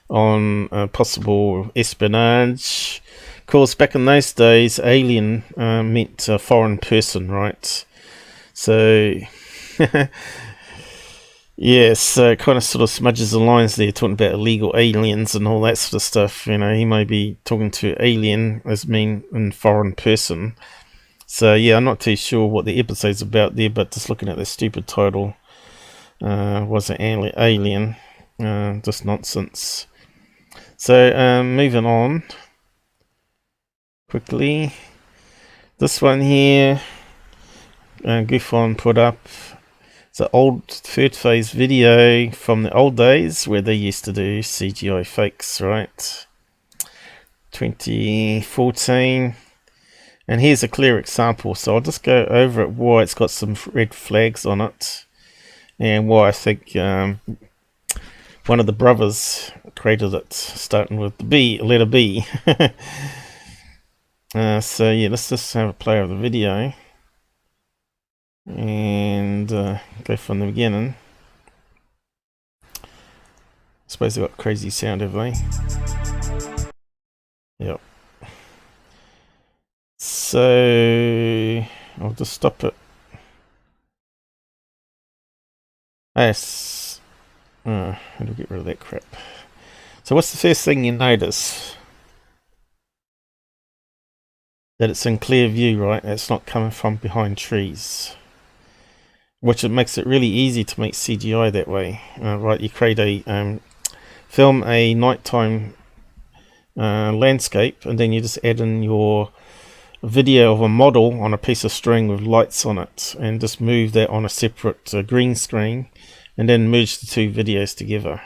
on possible espionage. Of course, back in those days, alien meant a foreign person, right? So... Yes, so it kind of sort of smudges the lines there, talking about illegal aliens and all that sort of stuff. You know, he may be talking to alien as mean and foreign person. So yeah, I'm not too sure what the episode's about there, but just looking at the stupid title, was an alien, just nonsense. So moving on quickly, this one here, Goofon put up. It's an old third phase video from the old days where they used to do CGI fakes, right? 2014. And here's a clear example, so I'll just go over it why it's got some red flags on it, and why I think one of the brothers created it, starting with the B, letter B. So yeah, let's just have a play of the video and go from the beginning. I suppose they've got crazy sound, have they? Yep. So I'll just stop it. Yes. How do we get rid of that crap? So what's the first thing you notice? That it's in clear view, right? It's not coming from behind trees. Which it makes it really easy to make CGI that way. Right, you create a film a nighttime landscape, and then you just add in your video of a model on a piece of string with lights on it, and just move that on a separate green screen, and then merge the two videos together.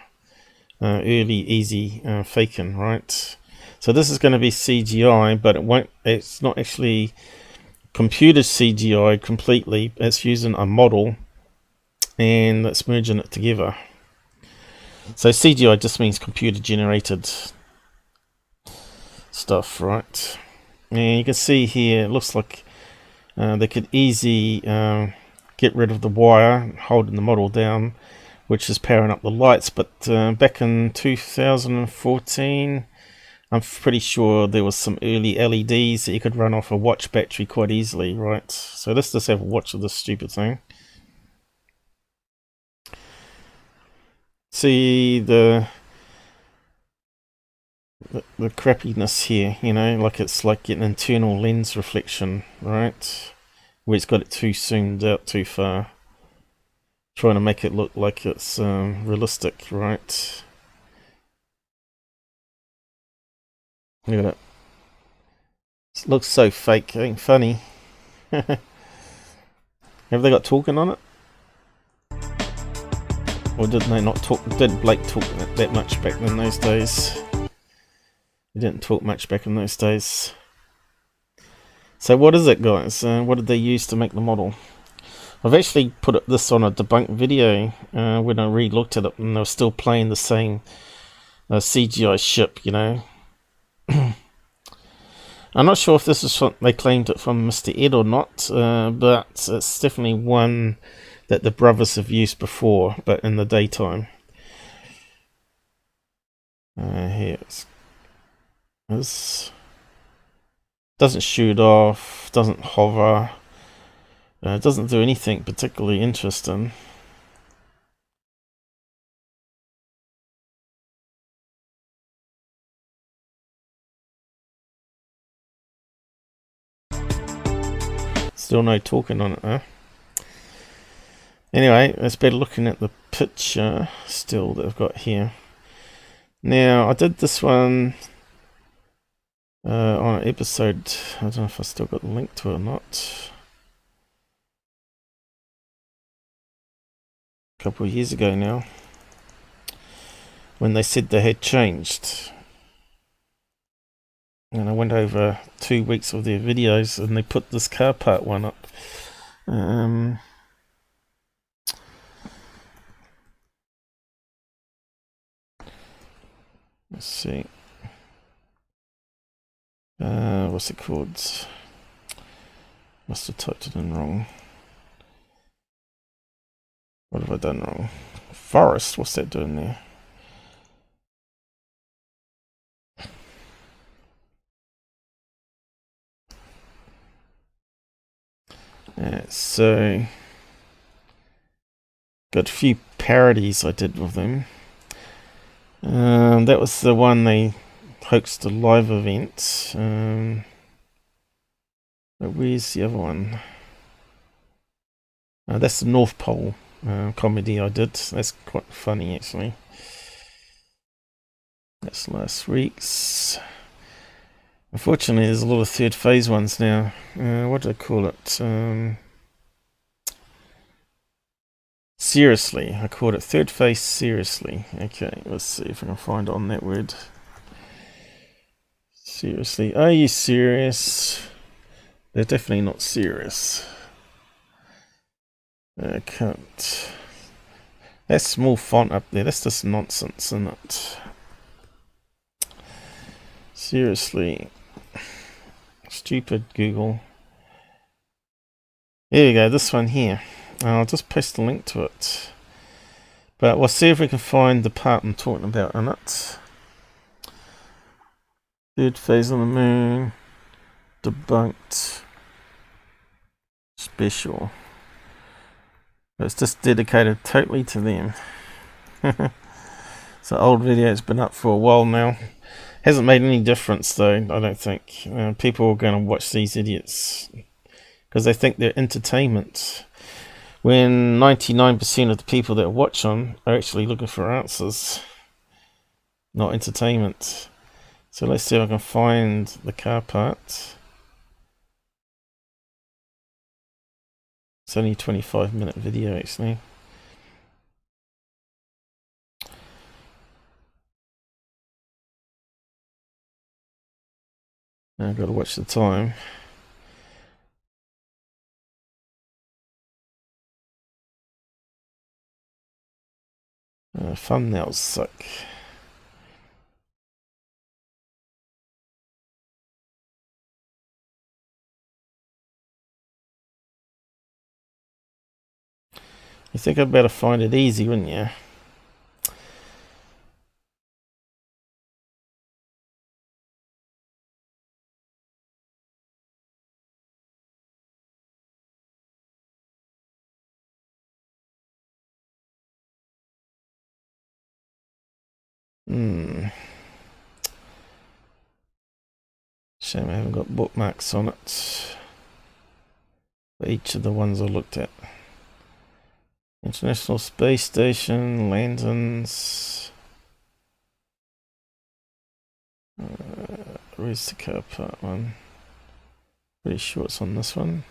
Early, easy faking, right? So this is going to be CGI, but it's not actually computer CGI completely. It's using a model and it's merging it together. So CGI just means computer generated stuff, right? And you can see here, it looks like they could easily get rid of the wire holding the model down, which is powering up the lights. But back in 2014, I'm pretty sure there was some early LEDs that you could run off a watch battery quite easily, right? So let's just have a watch of this stupid thing. See the crappiness here, you know, like it's like getting internal lens reflection, right? Where it's got it too zoomed out too far. Trying to make it look like it's realistic, right? Look at it. It looks so fake, ain't funny. Have they got talking on it? Or did they not talk? Did Blake talk that much back in those days? He didn't talk much back in those days. So what is it, guys? What did they use to make the model? I've actually put this on a debunked video when I re-looked at it, and they were still playing the same CGI ship, you know. I'm not sure if this is what they claimed it from Mr. Ed or not, but it's definitely one that the brothers have used before, but in the daytime. Here this doesn't shoot off, doesn't hover, doesn't do anything particularly interesting. Still no talking on it, huh? Anyway, it's better looking at the picture still that I've got here. Now, I did this one on an episode. I don't know if I still got the link to it or not. A couple of years ago now, when they said they had changed. And I went over 2 weeks of their videos, and they put this car part one up. Let's see. What's it called? Must have typed it in wrong. What have I done wrong? Forest, what's that doing there? So got a few parodies I did with them. That was the one they hoaxed a live event. But where's the other one? That's the North Pole comedy I did. That's quite funny actually. That's last week's. Unfortunately, there's a lot of third phase ones now. What do I call it? Seriously, I called it third phase seriously. Okay, let's see if I can find it on that word. Seriously, are you serious? They're definitely not serious. I can't. That small font up there, that's just nonsense, isn't it? Seriously. Stupid Google. There we go, this one here. I'll just post a link to it. But we'll see if we can find the part I'm talking about in it. Third phase on the moon. Debunked. Special. It's just dedicated totally to them. It's an old video, it's been up for a while now. Hasn't made any difference though, I don't think. People are going to watch these idiots because they think they're entertainment, when 99% of the people that watch them are actually looking for answers, not entertainment. So let's see if I can find the car part. It's only a 25-minute video actually. Now I've got to watch the time. Thumbnails suck. You think I'd better find it easy, wouldn't you? Shame I haven't got bookmarks on it for each of the ones I looked at. International Space Station, lanterns. Where's the car part one? Pretty sure it's on this one.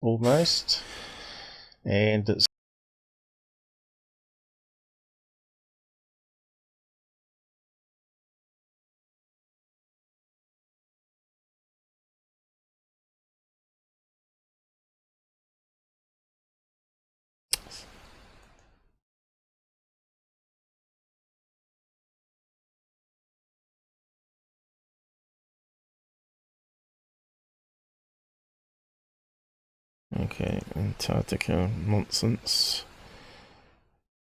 Almost. And it's okay, Antarctica nonsense.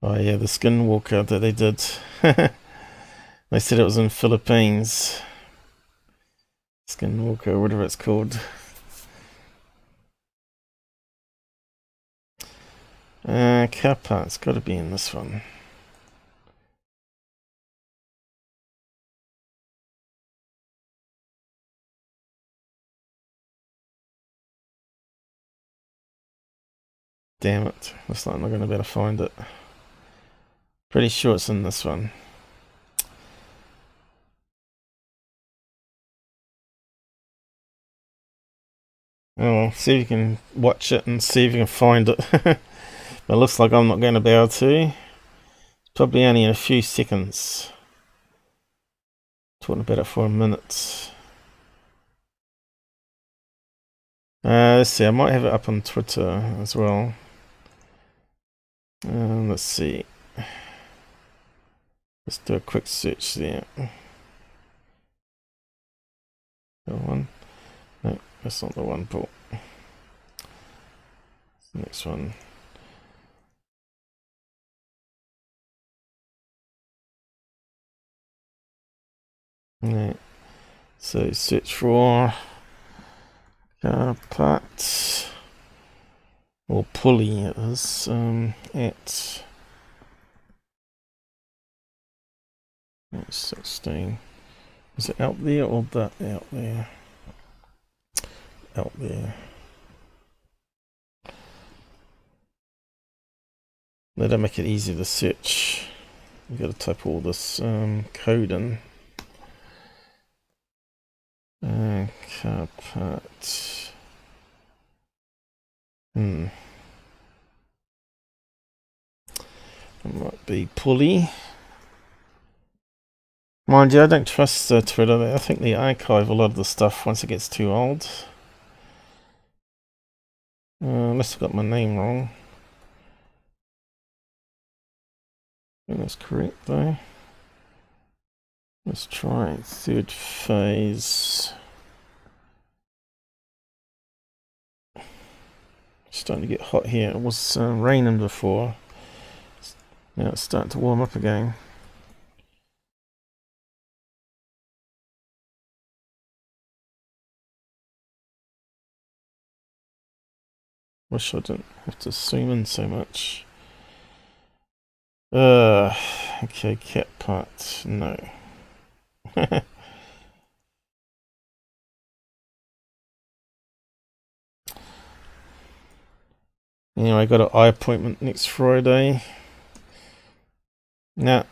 Oh yeah, the skinwalker that they did. They said it was in Philippines. Skinwalker, whatever it's called. Car part's got to be in this one. Damn it, looks like I'm not going to be able to find it. Pretty sure it's in this one. Oh well, see if you can watch it and see if you can find it. But it looks like I'm not going to be able to. It's probably only in a few seconds. Talking about it for a minute. Let's see, I might have it up on Twitter as well. Let's see. Let's do a quick search there. The one? No, that's not the one, Paul. Next one. Right. So search for car part or pulley it is at 16. Is it out there or that out there? Out there. They don't make it easy to search. You've got to type all this code in. Car part. It might be Pulley. Mind you, I don't trust Twitter. I think they archive a lot of the stuff once it gets too old. Unless I've got my name wrong. I think that's correct though. Let's try third phase. Starting to get hot here. It was raining before. Now it's starting to warm up again. Wish I didn't have to zoom in so much. Okay, cat part. No. Anyway, I got an eye appointment next Friday. Nah.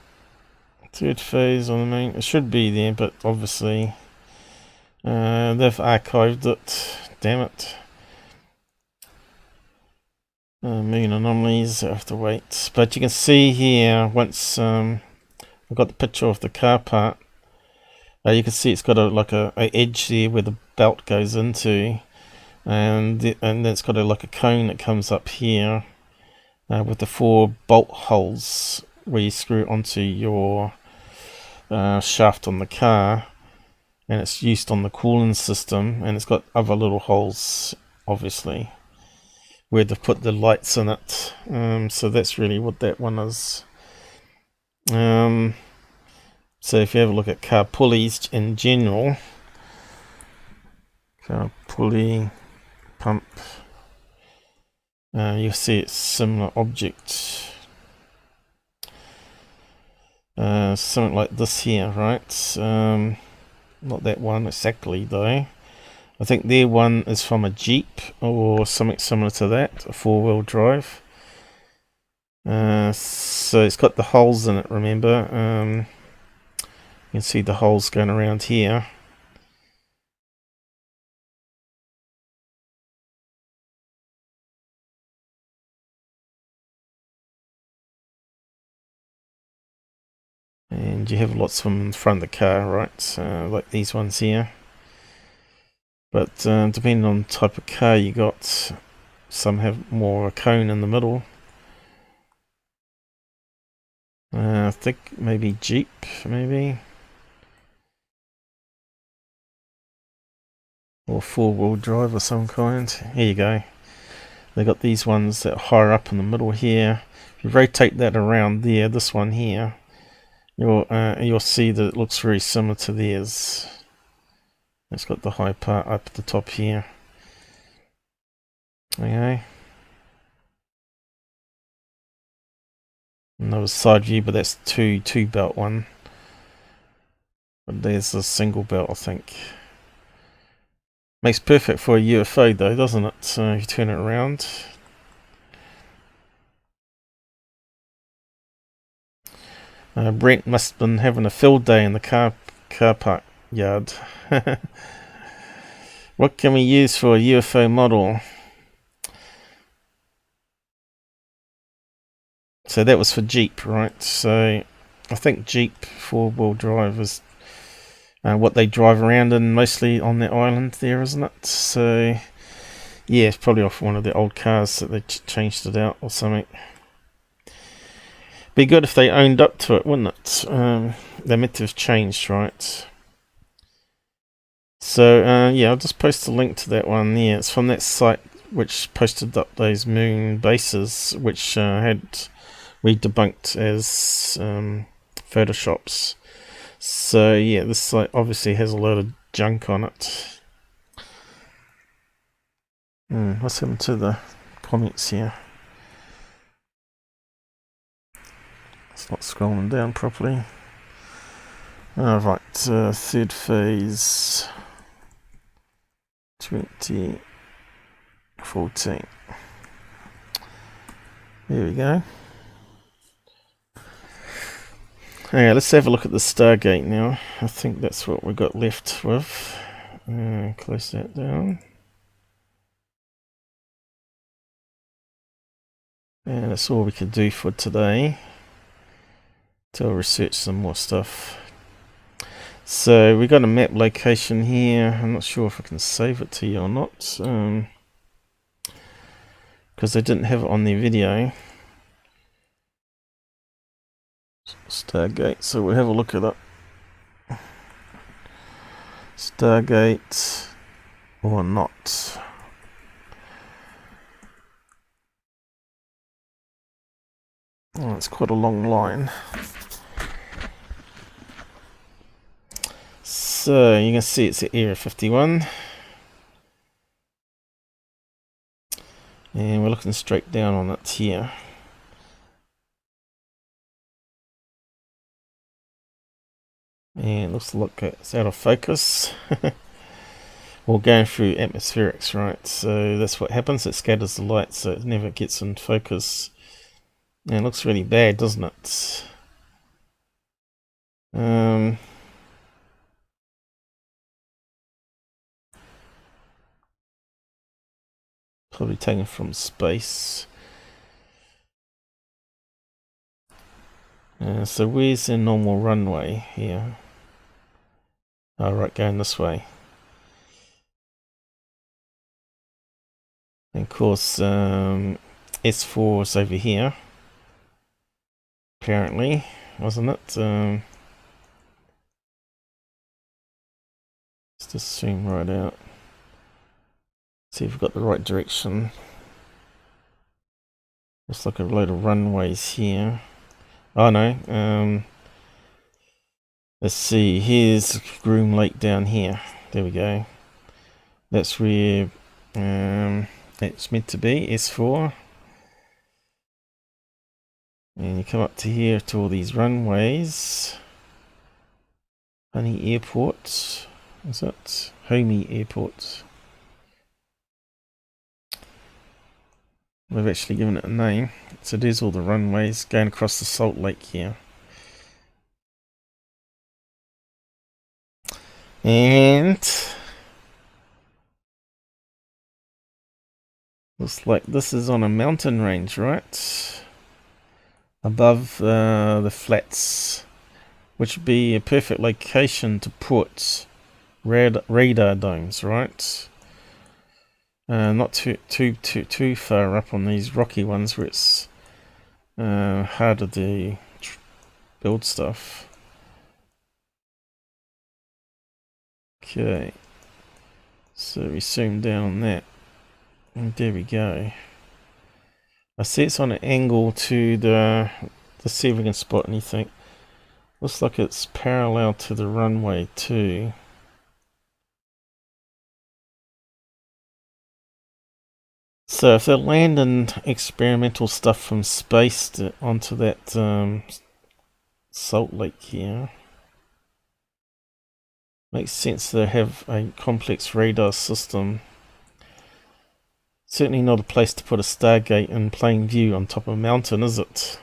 Third phase on the main. It should be there, but obviously they've archived it. Damn it. Moon anomalies, I have to wait. But you can see here, once I've got the picture of the car part, you can see it's got a edge there where the belt goes into, and then it's got like a cone that comes up here with the 4 bolt holes where you screw it onto your shaft on the car, and it's used on the cooling system, and it's got other little holes obviously where they've put the lights in it. So that's really what that one is. So if you have a look at car pulleys in general, car pulley pump, you'll see it's similar object. Something like this here, right? Not that one exactly though. I think their one is from a Jeep or something similar to that, a 4-wheel drive. So it's got the holes in it, remember? You can see the holes going around here. And you have lots of them in front of the car, right? Like these ones here. But depending on the type of car you got, some have more a cone in the middle. I think maybe Jeep, maybe. Or 4-wheel drive of some kind. Here you go. They got these ones that are higher up in the middle here. If you rotate that around there, this one here, you'll see that it looks very similar to theirs. It's got the high part up at the top here. Okay. Another side view, but that's two belt one. But there's a single belt, I think. Makes perfect for a UFO though, doesn't it? So if you turn it around. Brent must have been having a field day in the car park yard. What can we use for a UFO model? So that was for Jeep, right? So I think Jeep 4-wheel drive is what they drive around in mostly on the island there, isn't it? So yeah, it's probably off one of the old cars that they changed it out or something. Be good if they owned up to it, wouldn't it? They're meant to have changed, right? So yeah, I'll just post a link to that one. Yeah, it's from that site which posted up those moon bases, which had we debunked as photoshops. So yeah, this site obviously has a lot of junk on it. What's happened to the comments here? It's not scrolling down properly. Alright, third phase 2014. There we go. Okay, let's have a look at the Stargate now. I think that's what we got left with. Close that down. And that's all we can do for today. So I'll research some more stuff. So we got a map location here. I'm not sure if I can save it to you or not, because they didn't have it on their video. Stargate, so we'll have a look at it. Stargate or not. Oh, it's quite a long line. So you can see it's at Area 51. And we're looking straight down on it here. And it looks like it's out of focus. We're going through atmospherics, right? So that's what happens. It scatters the light, so it never gets in focus. And it looks really bad, doesn't it? Probably taken from space. So where's the normal runway here? Oh, right, going this way. And of course, S4 is over here. Apparently, wasn't it? Let's just zoom right out. See if we've got the right direction. Looks like a load of runways here. Oh no, let's see, here's Groom Lake down here. There we go. That's where it's meant to be, S4. And you come up to here to all these runways. Honey Airport. What's that? Homey Airport. We've actually given it a name. So there's all the runways going across the Salt Lake here. And looks like this is on a mountain range, right? Above the flats, which would be a perfect location to put radar domes, right? Not too far up on these rocky ones where it's harder to build stuff. Okay, so we zoom down on that, and there we go. I see it's on an angle to the see if we can spot anything. Looks like it's parallel to the runway too. So if they're landing experimental stuff from space onto that Salt Lake here, makes sense to have a complex radar system. Certainly not a place to put a Stargate in plain view on top of a mountain, is it?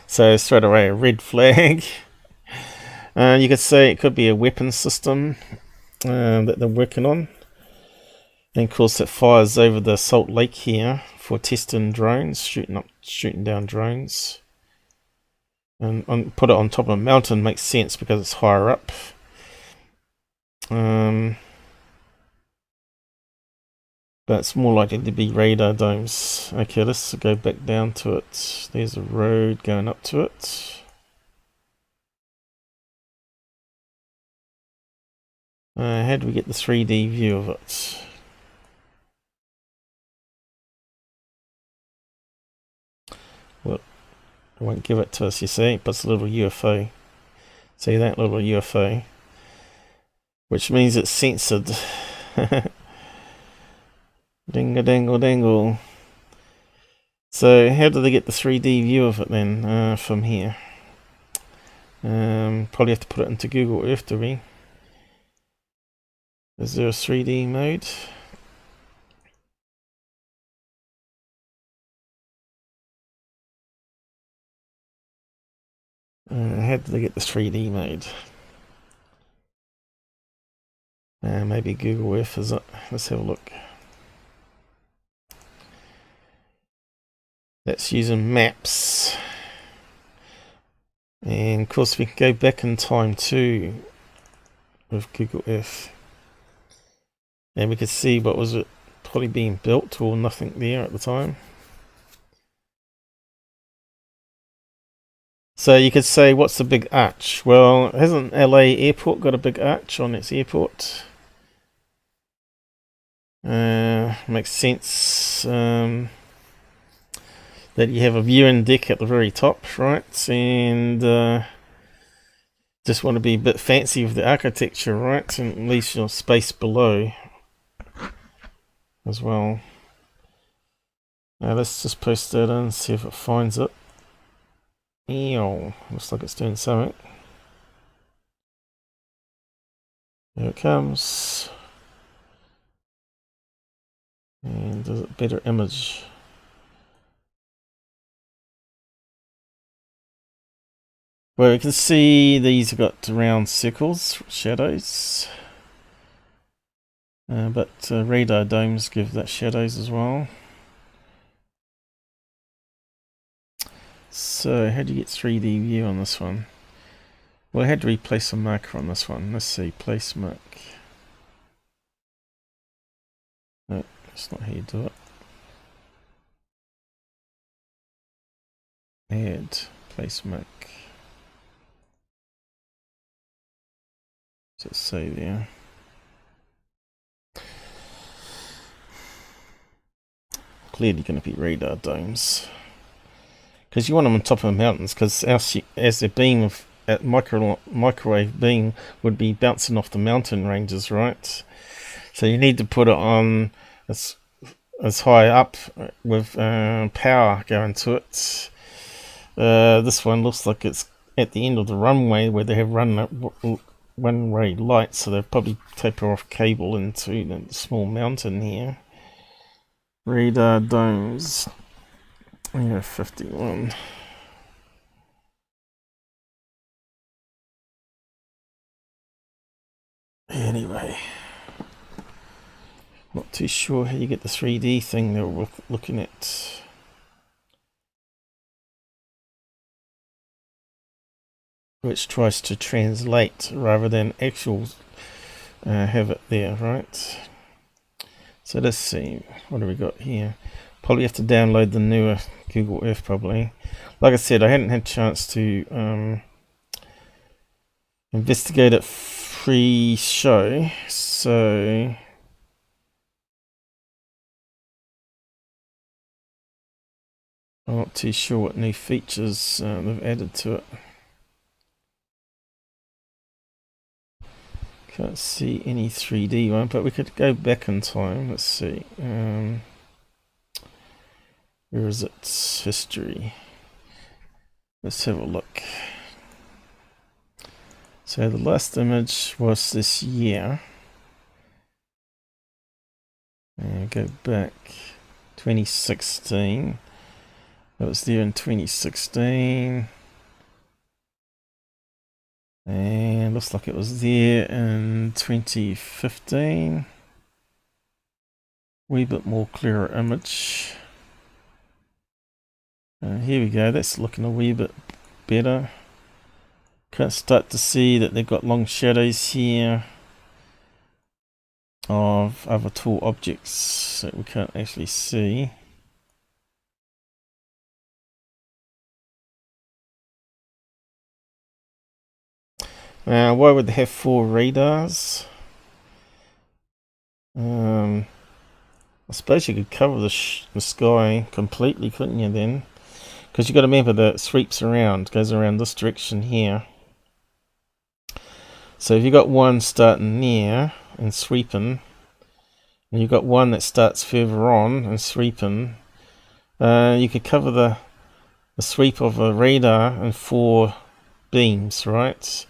So straight away a red flag. You could say it could be a weapon system that they're working on. And of course it fires over the Salt Lake here for testing drones, shooting down drones. And put it on top of a mountain makes sense because it's higher up. But it's more likely to be radar domes. Okay, let's go back down to it. There's a road going up to it. How do we get the 3D view of it? Well, it won't give it to us, you see, but it's a little UFO. See that little UFO? Which means it's censored. Dingle dangle dangle. So how do they get the 3D view of it then from here? Probably have to put it into Google Earth, do we? Is there a 3D mode? How do they get the 3D mode? Maybe Google Earth is it? Let's have a look. That's using maps. And of course we can go back in time too with Google Earth. And we could see what was it probably being built or nothing there at the time. So you could say, what's the big arch? Well, hasn't LA airport got a big arch on its airport? Makes sense that you have a viewing deck at the very top, right? And just want to be a bit fancy with the architecture, right? And leave your space below as well. Now let's just post that in, see if it finds it. Ew, looks like it's doing something. Here it comes. And does it better image? Well, you can see these have got round circles, shadows. But radar domes give that shadows as well. So how do you get 3D view on this one? Well, I had to replace a marker on this one. Let's see, place mark. No, that's not how you do it. Add place mark. What's it say there? Clearly going to be radar domes. Because you want them on top of mountains, because as their beam of microwave beam would be bouncing off the mountain ranges, right? So you need to put it on as high up with power going to it. This one looks like it's at the end of the runway where they have runway lights, so they'll probably taper off cable into the small mountain here. Radar domes. Yeah, 51. Anyway, not too sure how you get the 3D thing that we're looking at. Which tries to translate rather than actual have it there, right? So let's see, what do we got here? Probably have to download the newer Google Earth probably. Like I said, I hadn't had a chance to investigate it pre-show, so I'm not too sure what new features they've added to it. Can't see any 3D one, but we could go back in time. Let's see. Where is its history? Let's have a look. So the last image was this year. And go back 2016. That was there in 2016. And looks like it was there in 2015. Wee bit more clearer image. Here we go, that's looking a wee bit better. Can't start to see that they've got long shadows here of other tall objects that we can't actually see. Now, why would they have 4 radars? I suppose you could cover the sky completely, couldn't you then? Because you've got to remember that it sweeps around, goes around this direction here. So if you've got one starting there and sweeping, and you've got one that starts further on and sweeping, you could cover the sweep of a radar in 4 beams, right?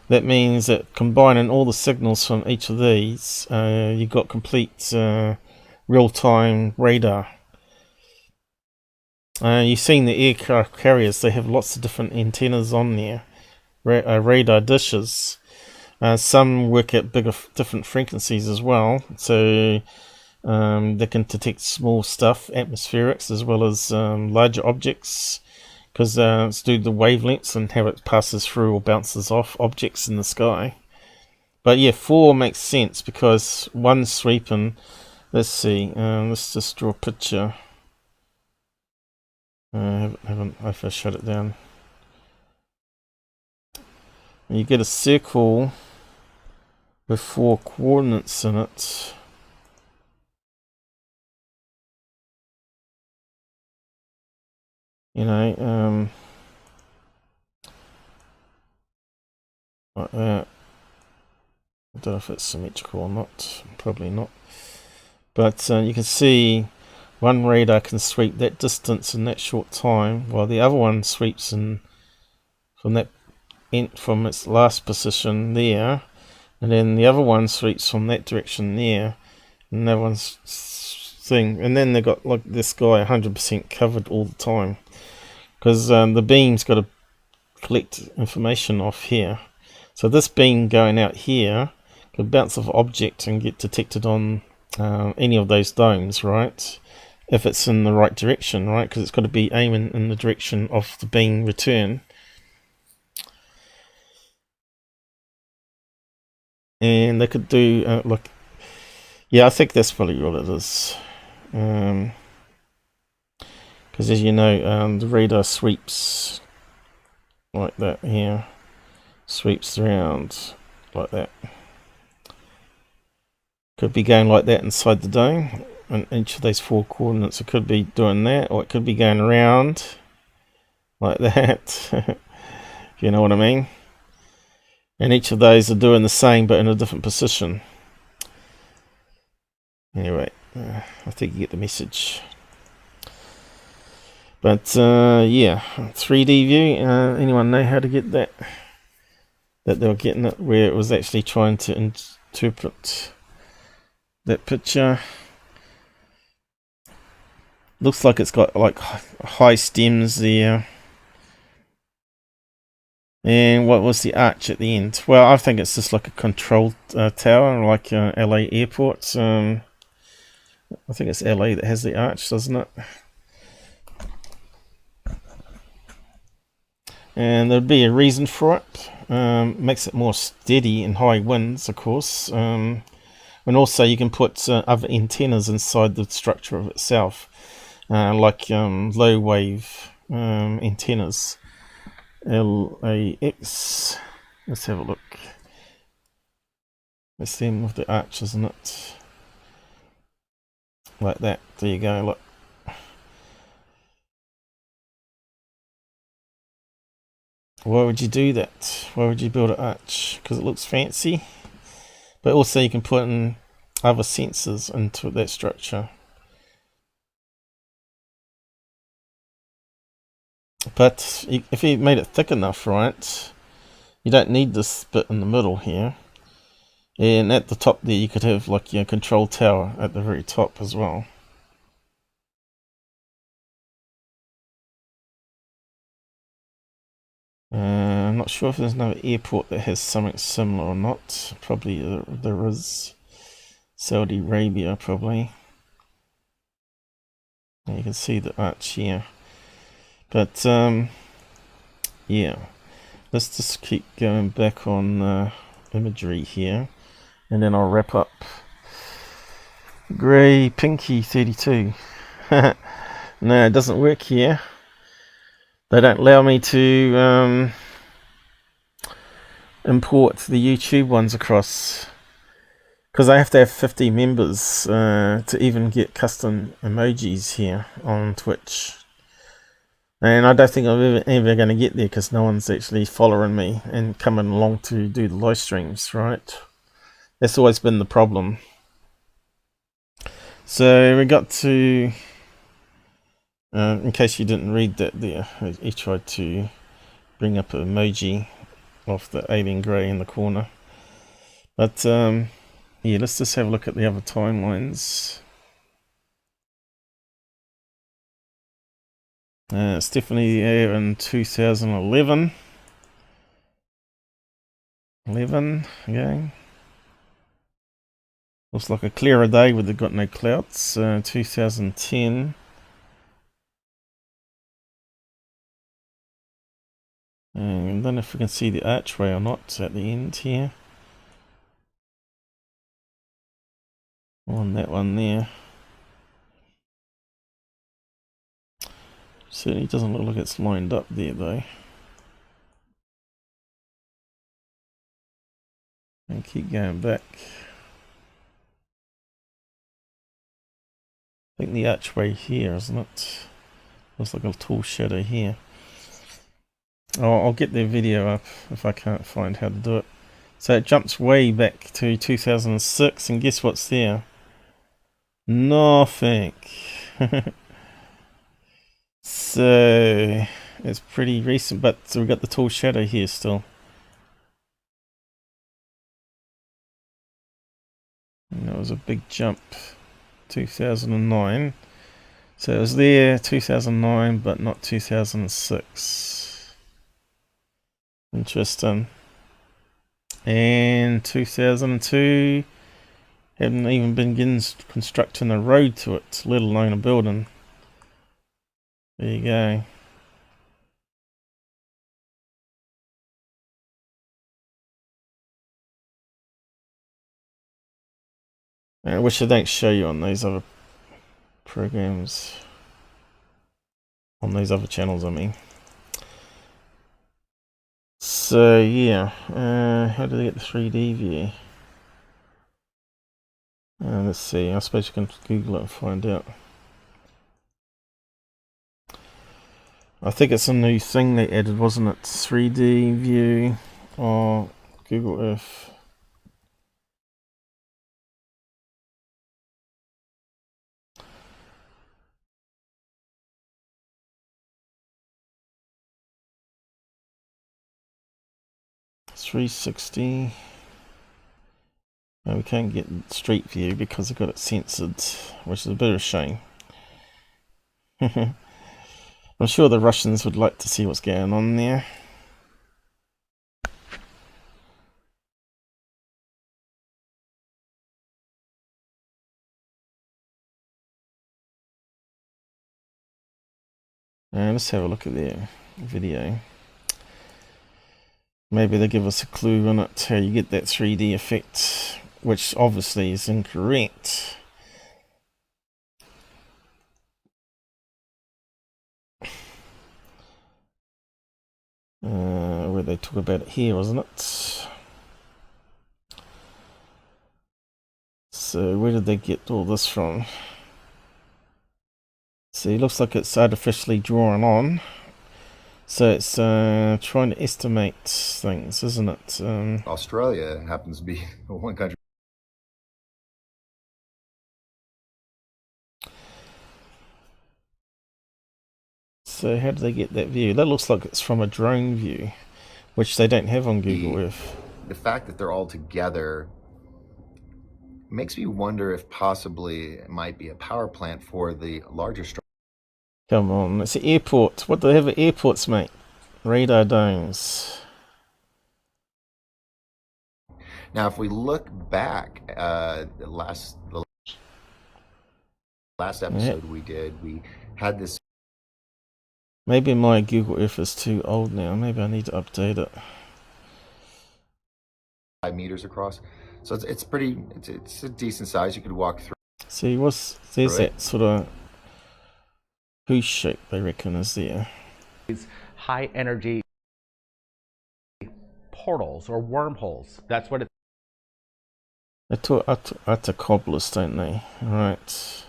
That means that combining all the signals from each of these, you've got complete real-time radar. You've seen the aircraft carriers, they have lots of different antennas on there, radar dishes. Some work at different frequencies as well, so they can detect small stuff, atmospherics, as well as larger objects, because it's due to the wavelengths and how it passes through or bounces off objects in the sky. But yeah, 4 makes sense because one sweeping. Let's see. Let's just draw a picture. If I shut it down. And you get a circle with 4 coordinates in it. You know, like that. I don't know if it's symmetrical or not. Probably not. But you can see one radar can sweep that distance in that short time, while the other one sweeps in from its last position there, and then the other one sweeps from that direction there, and that one's thing. And then they got like this guy 100% covered all the time, because the beam's got to collect information off here. So this beam going out here could bounce off an object and get detected on any of those domes, right? If it's in the right direction, right? Because it's got to be aiming in the direction of the beam return. And they could do like, yeah, I think that's probably what it is. Because as you know, the radar sweeps like that here, sweeps around like that. Could be going like that inside the dome, and each of those 4 coordinates, it could be doing that, or it could be going around like that. If you know what I mean. And each of those are doing the same but in a different position. Anyway, I think you get the message. But yeah, 3D view. Anyone know how to get that? That they were getting it where it was actually trying to interpret that picture. Looks like it's got like high stems there. And what was the arch at the end? Well, I think it's just like a control tower, like LA airport. I think it's LA that has the arch, doesn't it? And there'd be a reason for it. Makes it more steady in high winds, of course. And also you can put other antennas inside the structure of itself, like low wave antennas. LAX. Let's have a look. It's them with the arch, isn't it? Like that. There you go. Look. Why would you do that? Why would you build an arch? Because it looks fancy. But also you can put in other sensors into that structure. But if you made it thick enough, right, you don't need this bit in the middle here. And at the top there you could have like your control tower at the very top as well. I'm not sure if there's no airport that has something similar or not. Probably there is. Saudi Arabia, probably. And you can see the arch here. But yeah, let's just keep going back on imagery here, and then I'll wrap up. Grey Pinky 32. No, it doesn't work here. They don't allow me to import the YouTube ones across, because I have to have 50 members to even get custom emojis here on Twitch. And I don't think I'm ever going to get there, because no one's actually following me and coming along to do the live streams, right? That's always been the problem. So we got to, in case you didn't read that there, he tried to bring up an emoji of the alien grey in the corner. But yeah, let's just have a look at the other timelines. It's definitely there in 2011. 11 again. Looks like a clearer day where they've got no clouds. 2010. And then if we can see the archway or not at the end here. On that one there. Certainly doesn't look like it's lined up there though. And keep going back. I think the archway here, isn't it? Looks like a tall shadow here. Oh, I'll get their video up if I can't find how to do it. So it jumps way back to 2006, and guess what's there? Nothing. So it's pretty recent, but we've got the tall shadow here still. And that was a big jump. 2009. So it was there 2009, but not 2006. Interesting. And 2002, hadn't even begun constructing a road to it, let alone a building. There you go. I wish I don't show you on these other programs. On these other channels, I mean. So yeah, how do they get the 3D view? Let's see, I suppose you can Google it and find out. I think it's a new thing they added, wasn't it? 3D view or Google Earth. .360. No, we can't get street view because they've got it censored, which is a bit of a shame. I'm sure the Russians would like to see what's going on there. Let's have a look at their video. Maybe they give us a clue on it, how you get that 3D effect, which obviously is incorrect. Where they talk about it here, wasn't it? So where did they get all this from? See, it looks like it's artificially drawn on. So it's trying to estimate things, isn't it? Australia happens to be the one country. So how do they get that view? That looks like it's from a drone view, which they don't have on Google Earth. The fact that they're all together makes me wonder if possibly it might be a power plant for the larger structure. Come on, it's an airport. What do they have at airports, mate? Radar domes. Now, if we look back, the last episode we did, we had this. Maybe my Google Earth is too old now. Maybe I need to update it. 5 meters across, so it's pretty. It's a decent size. You could walk through. See, there's that sort of whose shape they reckon is there. These high energy portals or wormholes. That's what it's. They talk utter cobblers, don't they? Right.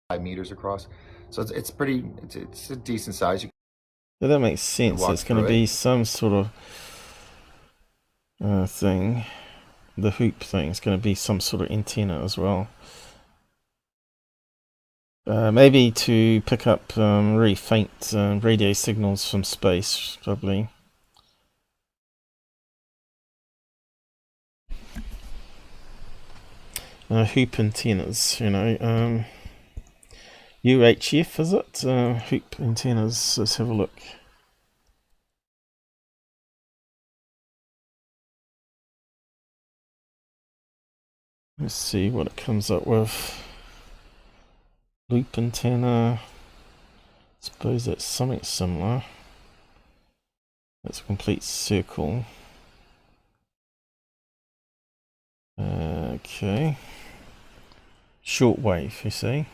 5 meters across, so it's pretty. It's a decent size. So that makes sense. It's going to be some sort of thing. The hoop thing is going to be some sort of antenna as well. Maybe to pick up really faint radio signals from space, probably. Hoop antennas, you know. UHF, is it? Hoop antennas. Let's have a look. Let's see what it comes up with. Loop antenna. Suppose that's something similar. That's a complete circle. Okay. Shortwave, you see.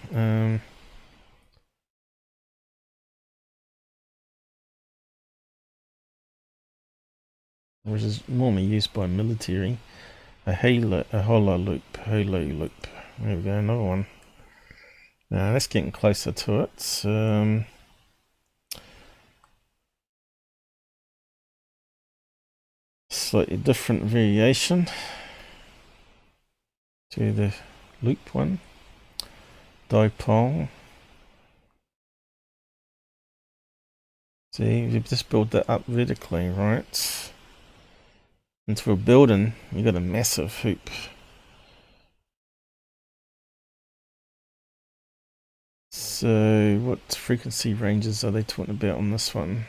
Which is normally used by military. A holo loop. There we go, another one. Now that's getting closer to it. Slightly different variation to the loop one. Dipole. See, you just build that up vertically, right? Into a building, you got a massive hoop. So, what frequency ranges are they talking about on this one?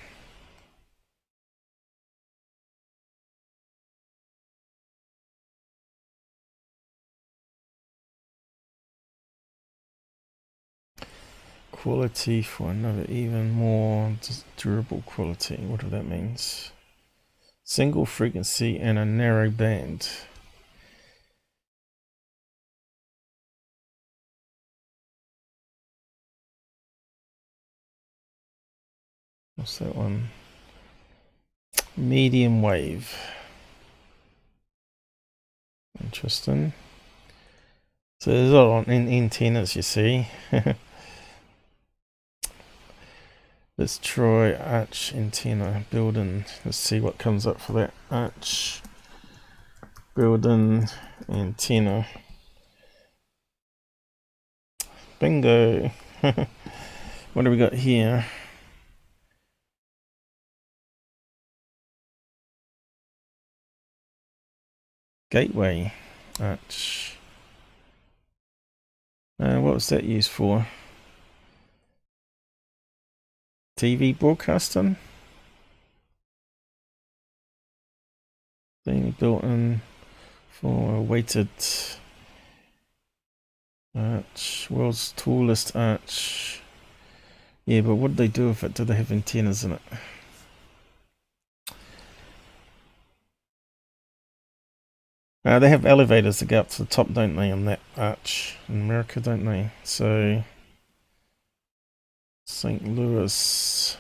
Quality for another even more durable quality, whatever that means. Single frequency and a narrow band. What's that one? Medium wave. Interesting. So there's a lot on antennas, you see. Let's try arch antenna building. Let's see what comes up for that arch building antenna. Bingo. What do we got here? Gateway arch. What was that used for? TV broadcasting? Being built in for a weighted arch. World's tallest arch. Yeah, but what did they do with it? Do they have antennas in it? They have elevators that go up to the top, don't they, on that arch? In America, don't they? So, St. Louis.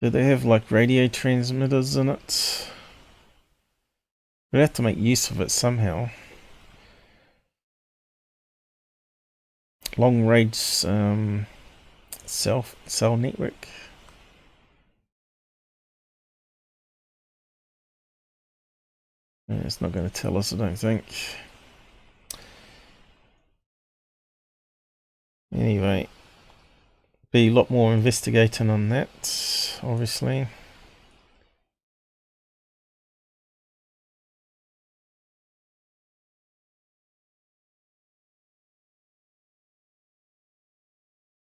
Do they have like radio transmitters in it? We'd have to make use of it somehow. Long range cell network. It's not going to tell us, I don't think. Anyway, be a lot more investigating on that, obviously.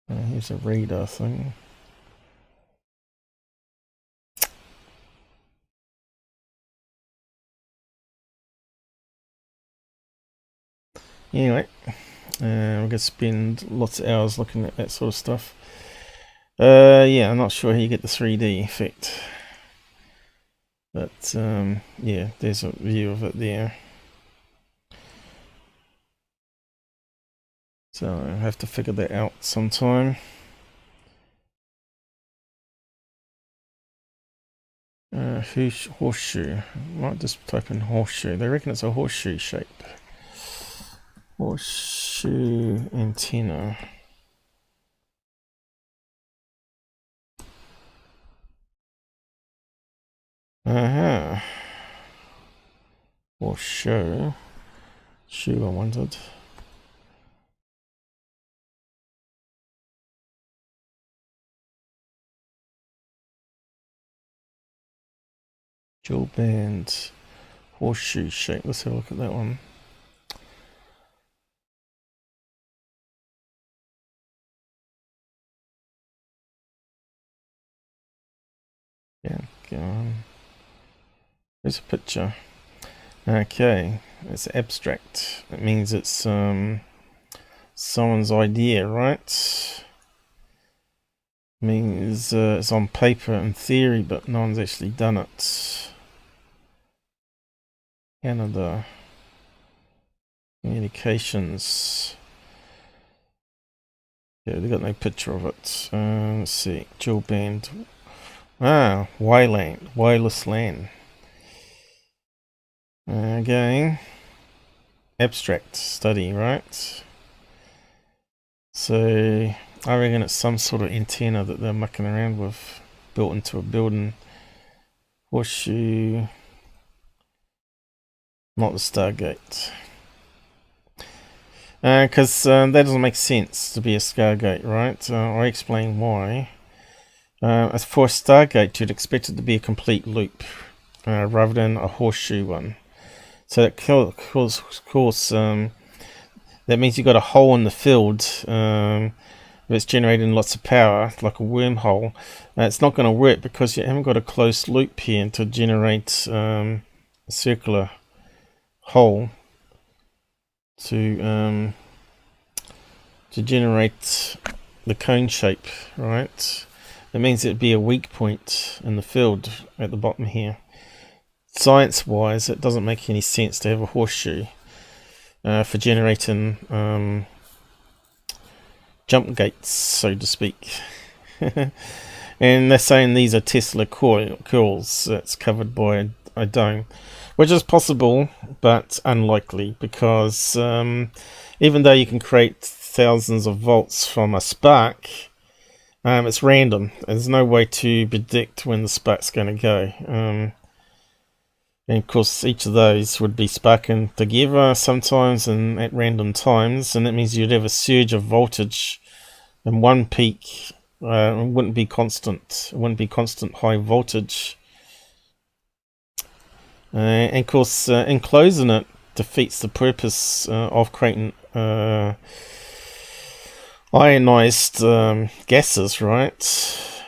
Here's a radar thing. Anyway, we're going to spend lots of hours looking at that sort of stuff. Yeah, I'm not sure how you get the 3D effect. But, yeah, there's a view of it there. So I'll have to figure that out sometime. Horseshoe. Might just type in horseshoe. They reckon it's a horseshoe shape. Horseshoe antenna. Horseshoe. Shoe I wanted. Dual band. Horseshoe shape. Let's have a look at that one. Yeah, go on. There's a picture. Okay, it's abstract. It means it's someone's idea, right? Means it's on paper and theory, but no one's actually done it. Canada. Communications. Yeah, they got no picture of it. Let's see. Dual band. Ah, WLAN. Wireless LAN. Again. Abstract study, right? So I reckon it's some sort of antenna that they're mucking around with, built into a building. Horseshoe. Not the Stargate. Because that doesn't make sense to be a Stargate, right? I'll explain why. As for a Stargate, you'd expect it to be a complete loop, rather than a horseshoe one. So that of course, that means you've got a hole in the field that's generating lots of power, like a wormhole. It's not going to work because you haven't got a closed loop here to generate a circular hole to generate the cone shape, right? That means it'd be a weak point in the field at the bottom here. Science-wise, it doesn't make any sense to have a horseshoe for generating jump gates, so to speak. And they're saying these are Tesla coils that's covered by a dome, which is possible but unlikely, because even though you can create thousands of volts from a spark, it's random. There's no way to predict when the spark's going to go. And of course each of those would be sparking together sometimes and at random times, and that means you'd have a surge of voltage in one peak. It wouldn't be constant. It wouldn't be constant high voltage. And of course enclosing it defeats the purpose of creating ionized gases, right?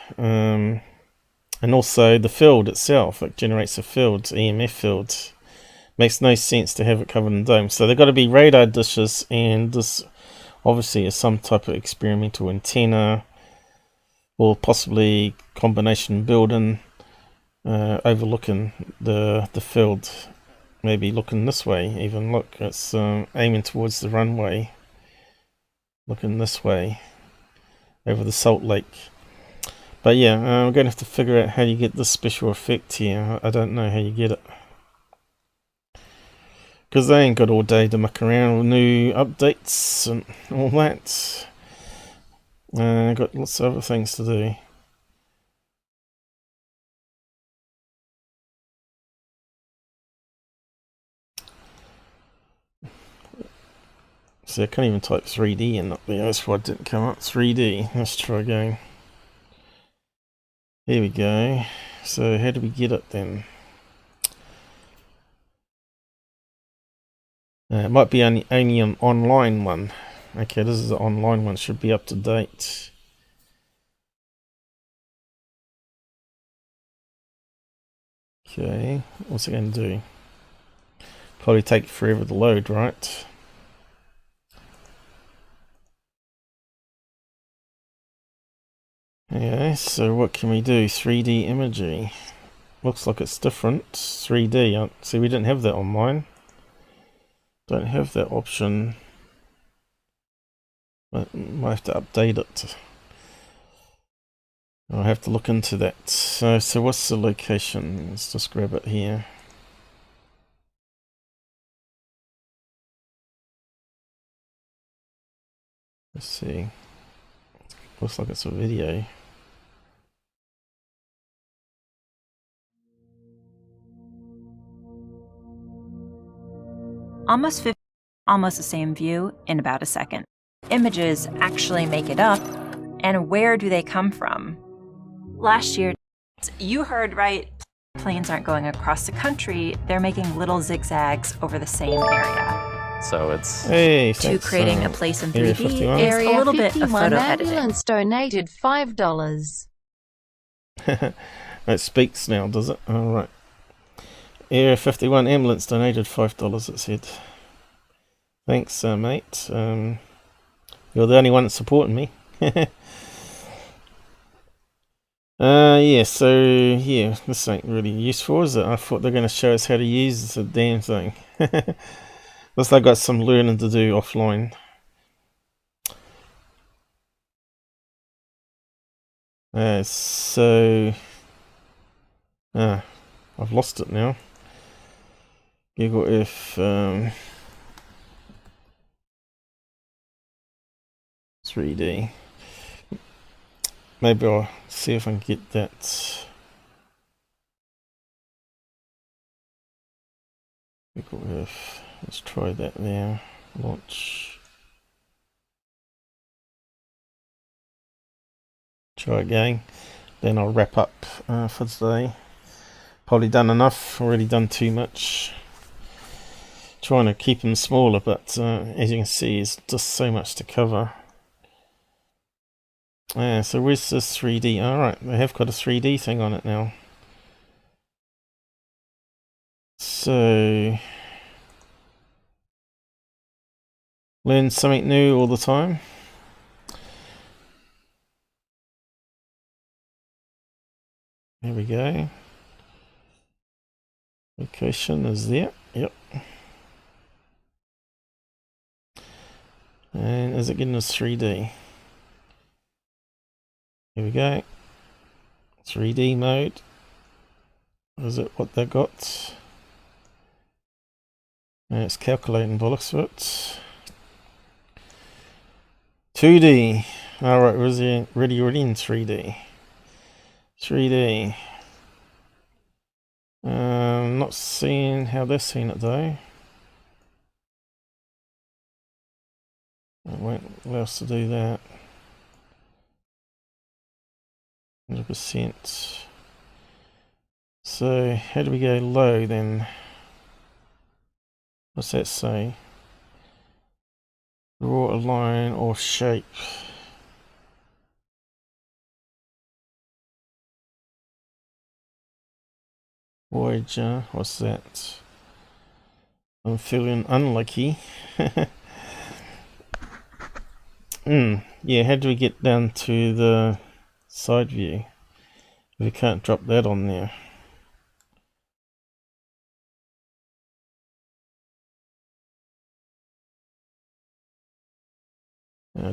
And also the field itself, it generates a field, EMF field. Makes no sense to have it covered in dome. So they've got to be radar dishes, and this obviously is some type of experimental antenna, or possibly combination building overlooking the field. Maybe looking this way even. Look, it's aiming towards the runway. Looking this way over the Salt Lake. But yeah, we're going to have to figure out how you get this special effect here. I don't know how you get it, because they ain't got all day to muck around with new updates and all that. Got lots of other things to do. See, I can't even type 3D in up there. That's why it didn't come up. 3D. Let's try again. Here we go. So how do we get it then? It might be only an online one. Okay, this is an online one. Should be up to date. Okay, what's it going to do? Probably take forever to load, right? Yeah, so what can we do? 3D imagery. Looks like it's different. 3D. See, we didn't have that on mine. Don't have that option. But might have to update it. I'll have to look into that. So what's the location? Let's just grab it here. Let's see. Looks like it's a video. Almost the same view in about a second. Images actually make it up, and where do they come from? Last year, you heard right, planes aren't going across the country, they're making little zigzags over the same area. So it's to creating a place in 3D, Area a little bit of 51 photo editing. ambulance donated $5. It speaks now, does it? Alright. Area 51 ambulance donated $5, it said. Thanks, mate. You're the only one that's supporting me. Yeah, so yeah, this ain't really useful, is it? I thought they're going to show us how to use the damn thing. Looks like I got some learning to do offline. So I've lost it now. Google Earth 3D. Maybe I'll see if I can get that. Google Earth. Let's try that now. Launch. Try again. Then I'll wrap up for today. Probably done enough. Already done too much. Trying to keep them smaller, but as you can see, it's just so much to cover. So where's this 3D? Alright, they have got a 3D thing on it now. So learn something new all the time. There we go. Location is there. Yep. And is it getting us 3D? Here we go. 3D mode. Is it what they got? And it's calculating by the looks of it. 2D. Alright, we're already in 3D. 3D. Not seeing how they're seeing it though. It won't allow us to do that. 100%. So how do we go low then? What's that say? Draw a line or shape. Voyager, what's that? I'm feeling unlucky. Yeah, how do we get down to the side view? We can't drop that on there.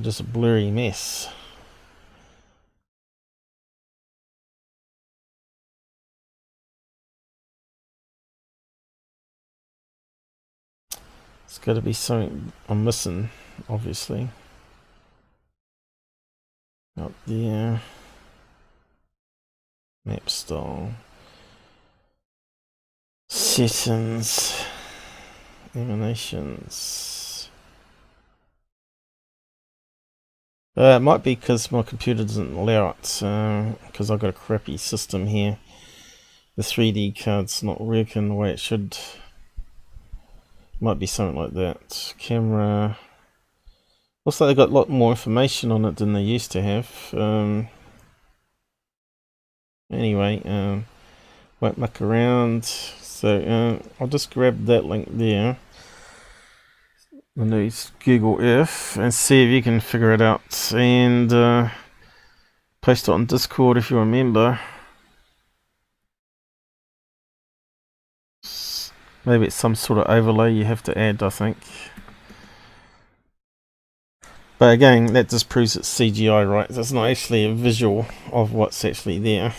Just a blurry mess. It's got to be something I'm missing, obviously. Up there. Map style. Settings. Emanations. It might be because my computer doesn't allow it, because I've got a crappy system here. The 3D card's not working the way it should. Might be something like that. Camera. Looks like they've got a lot more information on it than they used to have. Anyway, won't muck around. So I'll just grab that link there. The new Google Earth and see if you can figure it out. And post it on Discord if you're a member. Maybe it's some sort of overlay you have to add, I think. But again, that just proves it's CGI, right? That's not actually a visual of what's actually there.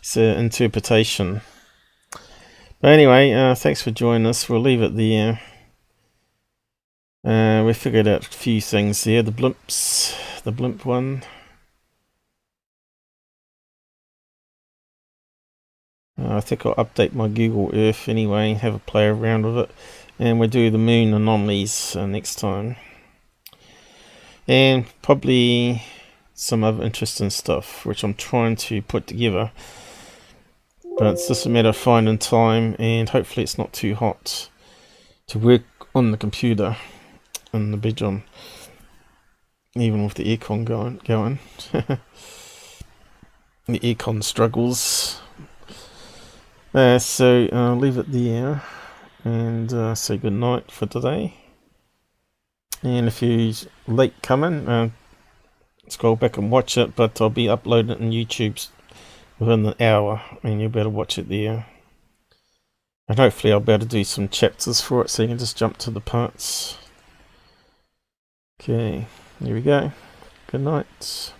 It's an interpretation. But anyway, thanks for joining us. We'll leave it there. We figured out a few things here. The blimps, the blimp one. I think I'll update my Google Earth anyway, have a play around with it, and we'll do the moon anomalies next time, and probably some other interesting stuff which I'm trying to put together, but it's just a matter of finding time, and hopefully it's not too hot to work on the computer in the bedroom, even with the aircon going. The aircon struggles. So I'll leave it there and say good night for today. And if you're late coming, scroll back and watch it, but I'll be uploading it on YouTube within an hour, and you'll be able to watch it there. And hopefully I'll be able to do some chapters for it, so you can just jump to the parts. Okay, here we go. Good night.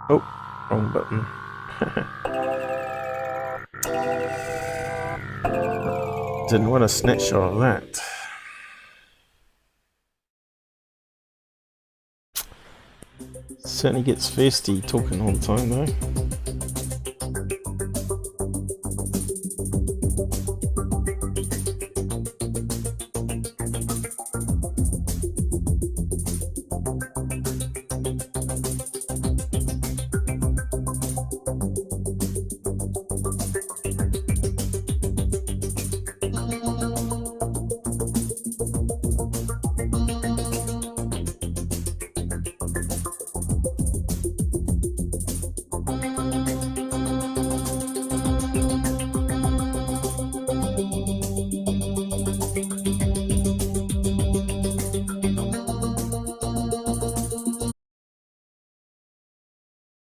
Oh, wrong button. Didn't want a snapshot of that. Certainly gets thirsty talking all the time though.